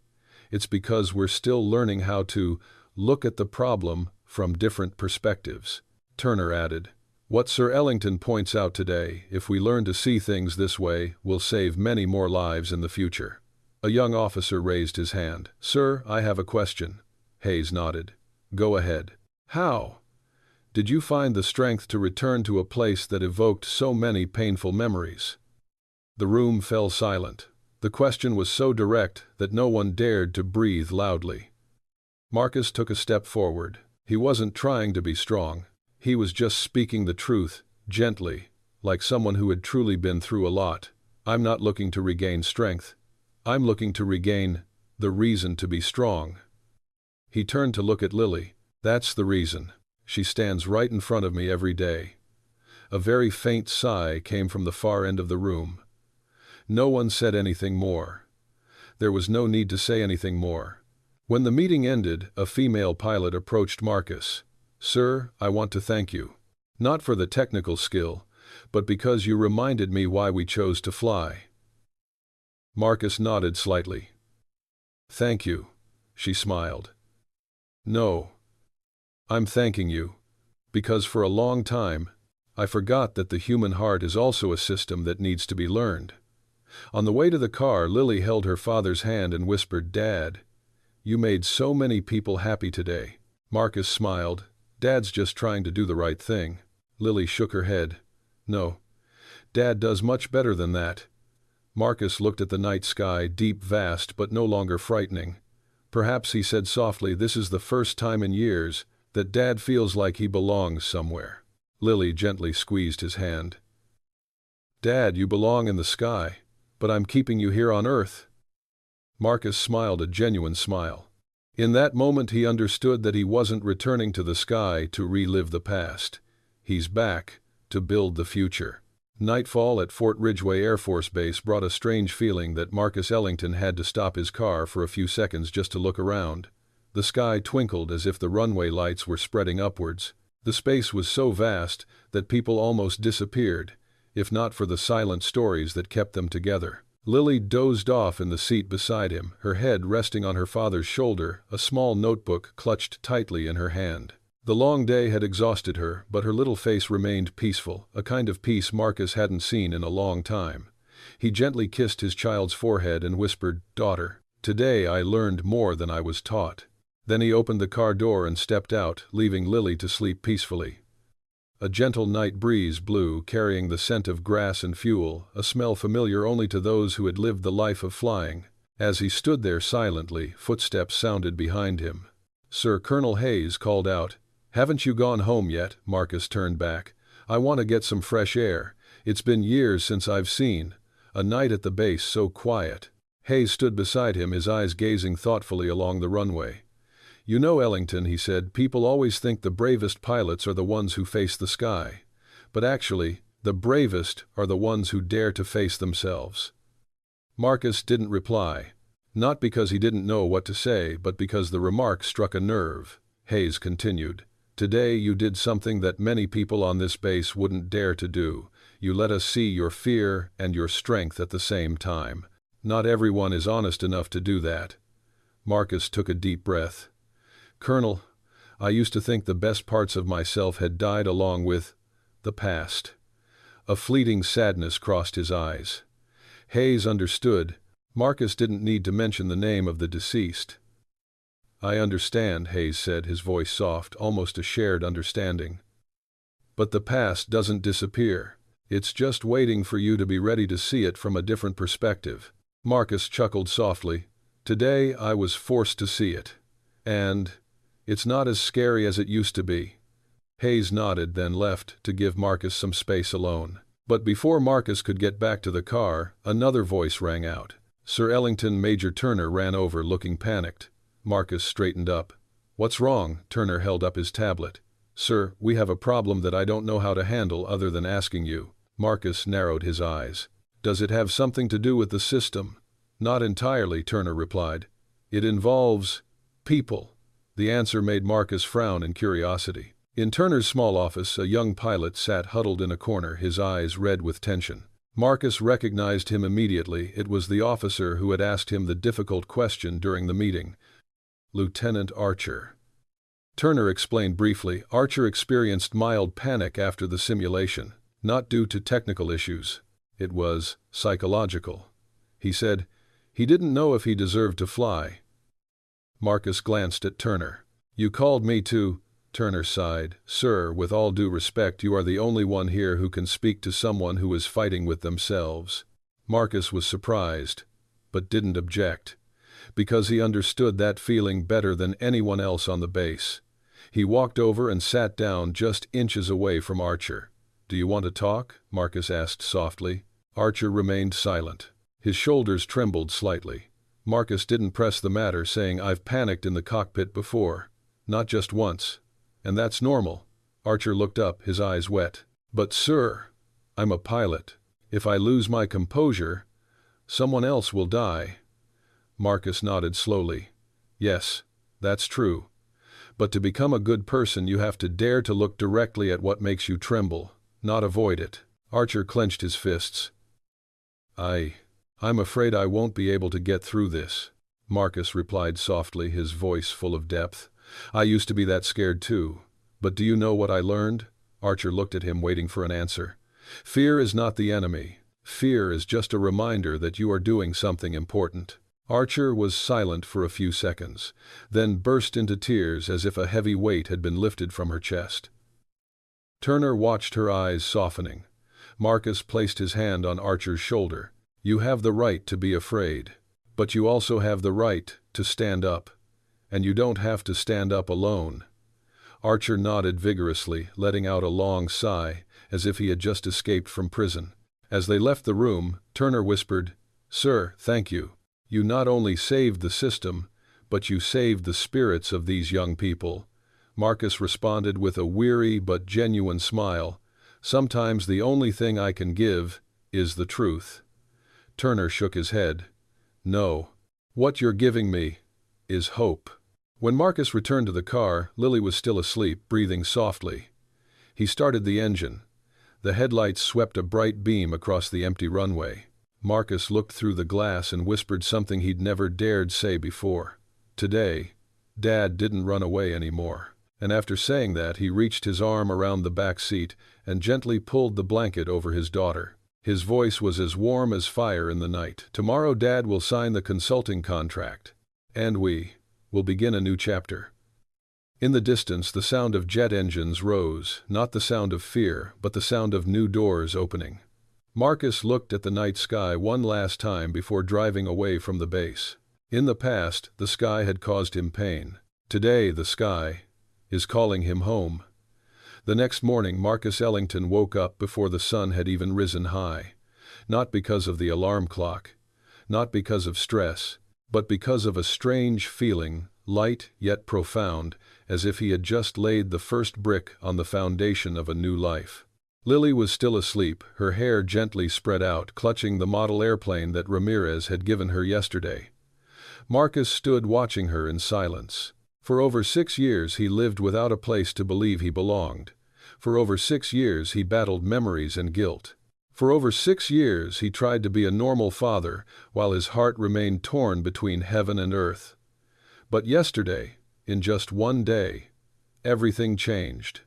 It's because we're still learning how to look at the problem from different perspectives." Turner added, "What Sir Ellington points out today, if we learn to see things this way, will save many more lives in the future." A young officer raised his hand. "Sir, I have a question." Hayes nodded. "Go ahead." "How did you find the strength to return to a place that evoked so many painful memories?" The room fell silent. The question was so direct that no one dared to breathe loudly. Marcus took a step forward. He wasn't trying to be strong. He was just speaking the truth, gently, like someone who had truly been through a lot. "I'm not looking to regain strength. I'm looking to regain the reason to be strong." He turned to look at Lily. "That's the reason. She stands right in front of me every day." A very faint sigh came from the far end of the room. No one said anything more. There was no need to say anything more. When the meeting ended, a female pilot approached Marcus. "Sir, I want to thank you. Not for the technical skill, but because you reminded me why we chose to fly." Marcus nodded slightly. "Thank you," she smiled. "No. I'm thanking you, because for a long time, I forgot that the human heart is also a system that needs to be learned." On the way to the car, Lily held her father's hand and whispered, "Dad, you made so many people happy today." Marcus smiled. "Dad's just trying to do the right thing." Lily shook her head. "No. Dad does much better than that. Marcus looked at the night sky, deep, vast, but no longer frightening. Perhaps, he said softly, this is the first time in years that Dad feels like he belongs somewhere. Lily gently squeezed his hand. Dad, you belong in the sky, but I'm keeping you here on Earth. Marcus smiled a genuine smile. In that moment he understood that he wasn't returning to the sky to relive the past. He's back to build the future. Nightfall at Fort Ridgeway Air Force Base brought a strange feeling that Marcus Ellington had to stop his car for a few seconds just to look around. The sky twinkled as if the runway lights were spreading upwards. The space was so vast that people almost disappeared, if not for the silent stories that kept them together. Lily dozed off in the seat beside him, her head resting on her father's shoulder, a small notebook clutched tightly in her hand. The long day had exhausted her, but her little face remained peaceful, a kind of peace Marcus hadn't seen in a long time. He gently kissed his child's forehead and whispered, "Daughter, today I learned more than I was taught." Then he opened the car door and stepped out, leaving Lily to sleep peacefully. A gentle night breeze blew, carrying the scent of grass and fuel, a smell familiar only to those who had lived the life of flying. As he stood there silently, footsteps sounded behind him. Sir Colonel Hayes called out. "Haven't you gone home yet?" Marcus turned back. "I want to get some fresh air. It's been years since I've seen a night at the base so quiet." Hayes stood beside him, his eyes gazing thoughtfully along the runway. "You know, Ellington," he said, "people always think the bravest pilots are the ones who face the sky. But actually, the bravest are the ones who dare to face themselves." Marcus didn't reply. Not because he didn't know what to say, but because the remark struck a nerve. Hayes continued. "Today you did something that many people on this base wouldn't dare to do. You let us see your fear and your strength at the same time. Not everyone is honest enough to do that." Marcus took a deep breath. "Colonel, I used to think the best parts of myself had died along with the past." A fleeting sadness crossed his eyes. Hayes understood. Marcus didn't need to mention the name of the deceased. "I understand," Hayes said, his voice soft, almost a shared understanding. "But the past doesn't disappear. It's just waiting for you to be ready to see it from a different perspective." Marcus chuckled softly. "Today I was forced to see it. And it's not as scary as it used to be." Hayes nodded, then left to give Marcus some space alone. But before Marcus could get back to the car, another voice rang out. Sir Ellington. Major Turner ran over, looking panicked. Marcus straightened up. "What's wrong?" Turner held up his tablet. "Sir, we have a problem that I don't know how to handle other than asking you." Marcus narrowed his eyes. "Does it have something to do with the system?" "Not entirely," Turner replied. "It involves people." The answer made Marcus frown in curiosity. In Turner's small office, a young pilot sat huddled in a corner, his eyes red with tension. Marcus recognized him immediately. It was the officer who had asked him the difficult question during the meeting. Lieutenant Archer. Turner explained briefly. Archer experienced mild panic after the simulation, not due to technical issues. It was psychological. He said he didn't know if he deserved to fly. Marcus glanced at Turner. "You called me to—" Turner sighed. "Sir, with all due respect, you are the only one here who can speak to someone who is fighting with themselves." Marcus was surprised, but didn't object, because he understood that feeling better than anyone else on the base. He walked over and sat down just inches away from Archer. "Do you want to talk?" Marcus asked softly. Archer remained silent. His shoulders trembled slightly. Marcus didn't press the matter, saying, "I've panicked in the cockpit before. Not just once. And that's normal." Archer looked up, his eyes wet. "But sir, I'm a pilot. If I lose my composure, someone else will die." Marcus nodded slowly. "Yes, that's true. But to become a good person you have to dare to look directly at what makes you tremble, not avoid it." Archer clenched his fists. I'm afraid I won't be able to get through this," Marcus replied softly, his voice full of depth. "I used to be that scared too. But do you know what I learned?" Archer looked at him, waiting for an answer. "Fear is not the enemy. Fear is just a reminder that you are doing something important." Archer was silent for a few seconds, then burst into tears as if a heavy weight had been lifted from her chest. Turner watched her eyes softening. Marcus placed his hand on Archer's shoulder. You have the right to be afraid. But you also have the right to stand up. And you don't have to stand up alone. Archer nodded vigorously, letting out a long sigh, as if he had just escaped from prison. As they left the room, Turner whispered, "Sir, thank you. You not only saved the system, but you saved the spirits of these young people." Marcus responded with a weary but genuine smile. "Sometimes the only thing I can give is the truth." Turner shook his head. "No. What you're giving me is hope." When Marcus returned to the car, Lily was still asleep, breathing softly. He started the engine. The headlights swept a bright beam across the empty runway. Marcus looked through the glass and whispered something he'd never dared say before. Today, Dad didn't run away anymore. And after saying that, he reached his arm around the back seat and gently pulled the blanket over his daughter. His voice was as warm as fire in the night. "Tomorrow Dad will sign the consulting contract. And we'll begin a new chapter." In the distance, the sound of jet engines rose, not the sound of fear, but the sound of new doors opening. Marcus looked at the night sky one last time before driving away from the base. In the past, the sky had caused him pain. Today, the sky is calling him home. The next morning, Marcus Ellington woke up before the sun had even risen high. Not because of the alarm clock, not because of stress, but because of a strange feeling, light yet profound, as if he had just laid the first brick on the foundation of a new life. Lily was still asleep, her hair gently spread out, clutching the model airplane that Ramirez had given her yesterday. Marcus stood watching her in silence. For over 6 years he lived without a place to believe he belonged. For over 6 years he battled memories and guilt. For over 6 years he tried to be a normal father, while his heart remained torn between heaven and earth. But yesterday, in just one day, everything changed.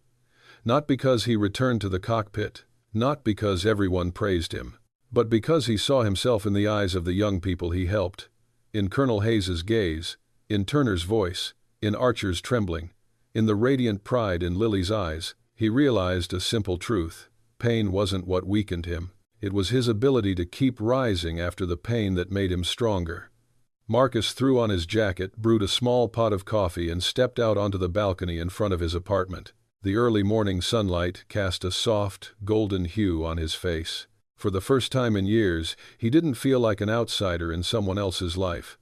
Not because he returned to the cockpit, not because everyone praised him, but because he saw himself in the eyes of the young people he helped. In Colonel Hayes's gaze, in Turner's voice, in Archer's trembling, in the radiant pride in Lily's eyes, he realized a simple truth. Pain wasn't what weakened him. It was his ability to keep rising after the pain that made him stronger. Marcus threw on his jacket, brewed a small pot of coffee, and stepped out onto the balcony in front of his apartment. The early morning sunlight cast a soft, golden hue on his face. For the first time in years, he didn't feel like an outsider in someone else's life.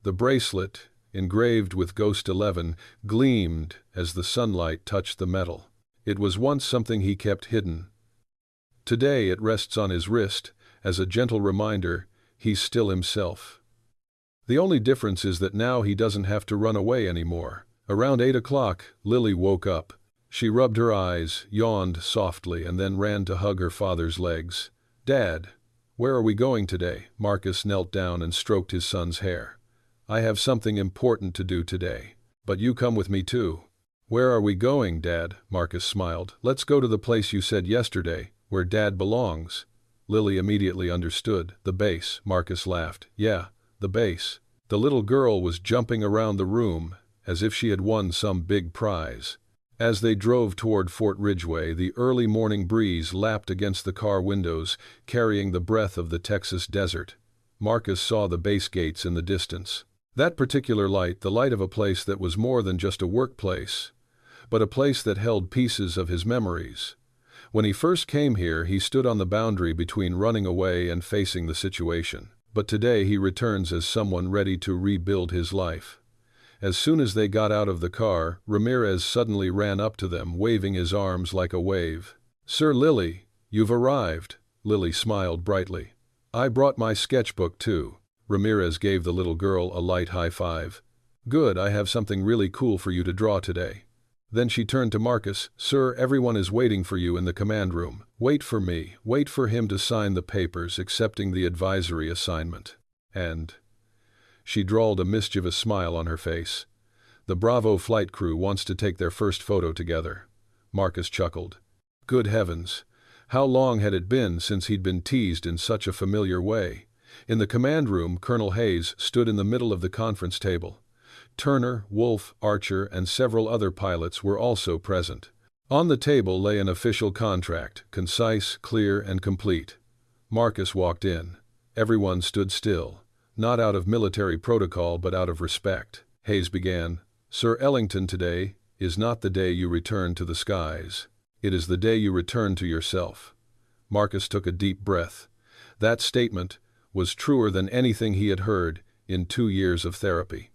The bracelet, engraved with Ghost 11, gleamed as the sunlight touched the metal. It was once something he kept hidden. Today it rests on his wrist, as a gentle reminder he's still himself. The only difference is that now he doesn't have to run away anymore. Around 8 o'clock, Lily woke up. She rubbed her eyes, yawned softly, and then ran to hug her father's legs. "Dad, where are we going today?" Marcus knelt down and stroked his son's hair. "I have something important to do today. But you come with me too." "Where are we going, Dad?" Marcus smiled. "Let's go to the place you said yesterday, where Dad belongs." Lily immediately understood. "The base," Marcus laughed. "Yeah, the base." The little girl was jumping around the room as if she had won some big prize. As they drove toward Fort Ridgeway, the early morning breeze lapped against the car windows, carrying the breath of the Texas desert. Marcus saw the base gates in the distance. That particular light, the light of a place that was more than just a workplace, but a place that held pieces of his memories. When he first came here, he stood on the boundary between running away and facing the situation. But today he returns as someone ready to rebuild his life. As soon as they got out of the car, Ramirez suddenly ran up to them, waving his arms like a wave. "Sir Lily, you've arrived." Lily smiled brightly. "I brought my sketchbook too." Ramirez gave the little girl a light high five. "Good, I have something really cool for you to draw today." Then she turned to Marcus. "Sir, everyone is waiting for you in the command room. Wait for me. Wait for him to sign the papers accepting the advisory assignment." And she drawled a mischievous smile on her face. "The Bravo flight crew wants to take their first photo together." Marcus chuckled. Good heavens, how long had it been since he'd been teased in such a familiar way? In the command room, Colonel Hayes stood in the middle of the conference table. Turner, Wolf, Archer, and several other pilots were also present. On the table lay an official contract, concise, clear, and complete. Marcus walked in. Everyone stood still, not out of military protocol but out of respect. Hayes began, "Sir Ellington, today is not the day you return to the skies. It is the day you return to yourself." Marcus took a deep breath. That statement was truer than anything he had heard in 2 years of therapy.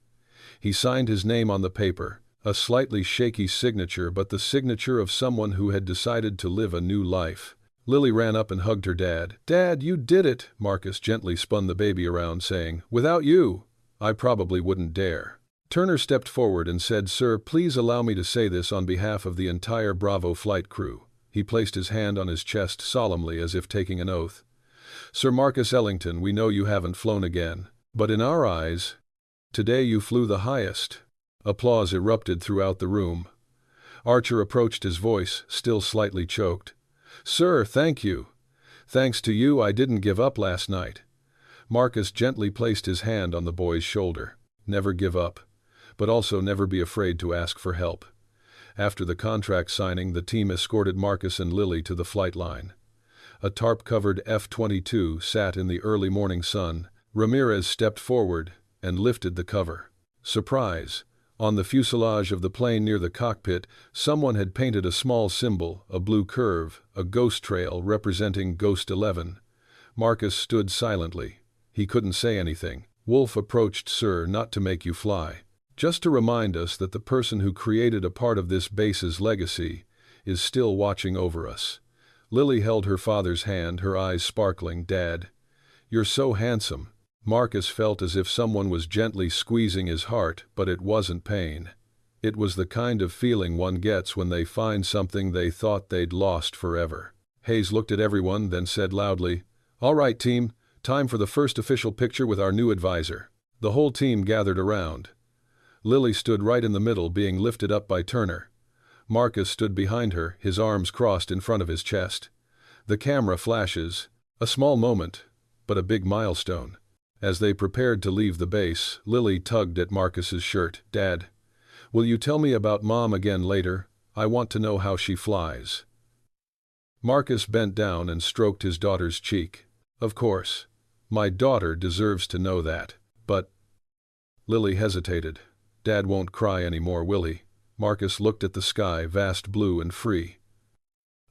He signed his name on the paper, a slightly shaky signature, but the signature of someone who had decided to live a new life. Lily ran up and hugged her dad. "Dad, you did it!" Marcus gently spun the baby around, saying, "Without you, I probably wouldn't dare." Turner stepped forward and said, "Sir, please allow me to say this on behalf of the entire Bravo flight crew." He placed his hand on his chest solemnly as if taking an oath. "Sir Marcus Ellington, we know you haven't flown again, but in our eyes, today you flew the highest." Applause erupted throughout the room. Archer approached, his voice still slightly choked. "Sir, thank you. Thanks to you, I didn't give up last night." Marcus gently placed his hand on the boy's shoulder. "Never give up, but also never be afraid to ask for help." After the contract signing, the team escorted Marcus and Lily to the flight line. A tarp-covered F-22 sat in the early morning sun. Ramirez stepped forward and lifted the cover. Surprise! On the fuselage of the plane near the cockpit, someone had painted a small symbol, a blue curve, a ghost trail representing Ghost 11. Marcus stood silently. He couldn't say anything. Wolf approached. "Sir, not to make you fly. Just to remind us that the person who created a part of this base's legacy is still watching over us." Lily held her father's hand, her eyes sparkling. "Dad, you're so handsome." Marcus felt as if someone was gently squeezing his heart, but it wasn't pain. It was the kind of feeling one gets when they find something they thought they'd lost forever. Hayes looked at everyone, then said loudly, "All right, team, time for the first official picture with our new advisor." The whole team gathered around. Lily stood right in the middle, being lifted up by Turner. Marcus stood behind her, his arms crossed in front of his chest. The camera flashes. A small moment, but a big milestone. As they prepared to leave the base, Lily tugged at Marcus's shirt. "Dad, will you tell me about Mom again later? I want to know how she flies." Marcus bent down and stroked his daughter's cheek. "Of course. My daughter deserves to know that. But—" Lily hesitated. "Dad won't cry anymore, will he?" Marcus looked at the sky, vast, blue, and free.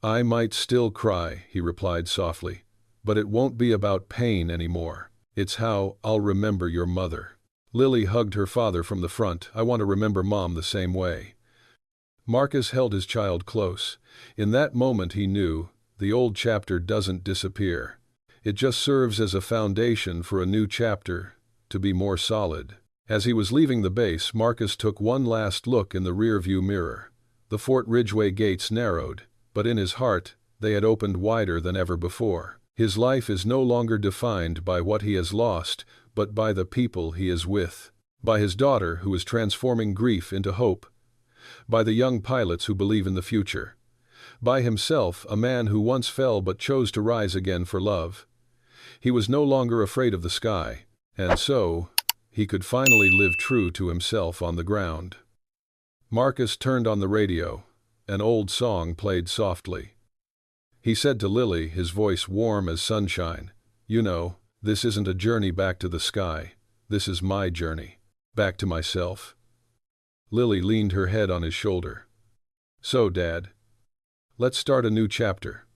"I might still cry," he replied softly, "but it won't be about pain anymore. It's how I'll remember your mother." Lily hugged her father from the front. "I want to remember Mom the same way." Marcus held his child close. In that moment he knew, the old chapter doesn't disappear. It just serves as a foundation for a new chapter, to be more solid. As he was leaving the base, Marcus took one last look in the rearview mirror. The Fort Ridgeway gates narrowed, but in his heart, they had opened wider than ever before. His life is no longer defined by what he has lost, but by the people he is with. By his daughter, who is transforming grief into hope. By the young pilots who believe in the future. By himself, a man who once fell but chose to rise again for love. He was no longer afraid of the sky, and so, he could finally live true to himself on the ground. Marcus turned on the radio. An old song played softly. He said to Lily, his voice warm as sunshine, "You know, this isn't a journey back to the sky. This is my journey. Back to myself." Lily leaned her head on his shoulder. "So, Dad, let's start a new chapter."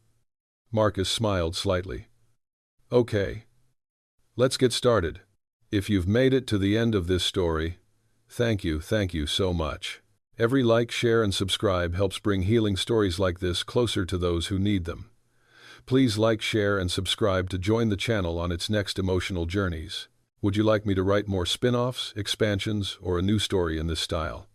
Marcus smiled slightly. "Okay. Let's get started. If you've made it to the end of this story, thank you so much. Every like, share, and subscribe helps bring healing stories like this closer to those who need them. Please like, share, and subscribe to join the channel on its next emotional journeys. Would you like me to write more spin-offs, expansions, or a new story in this style?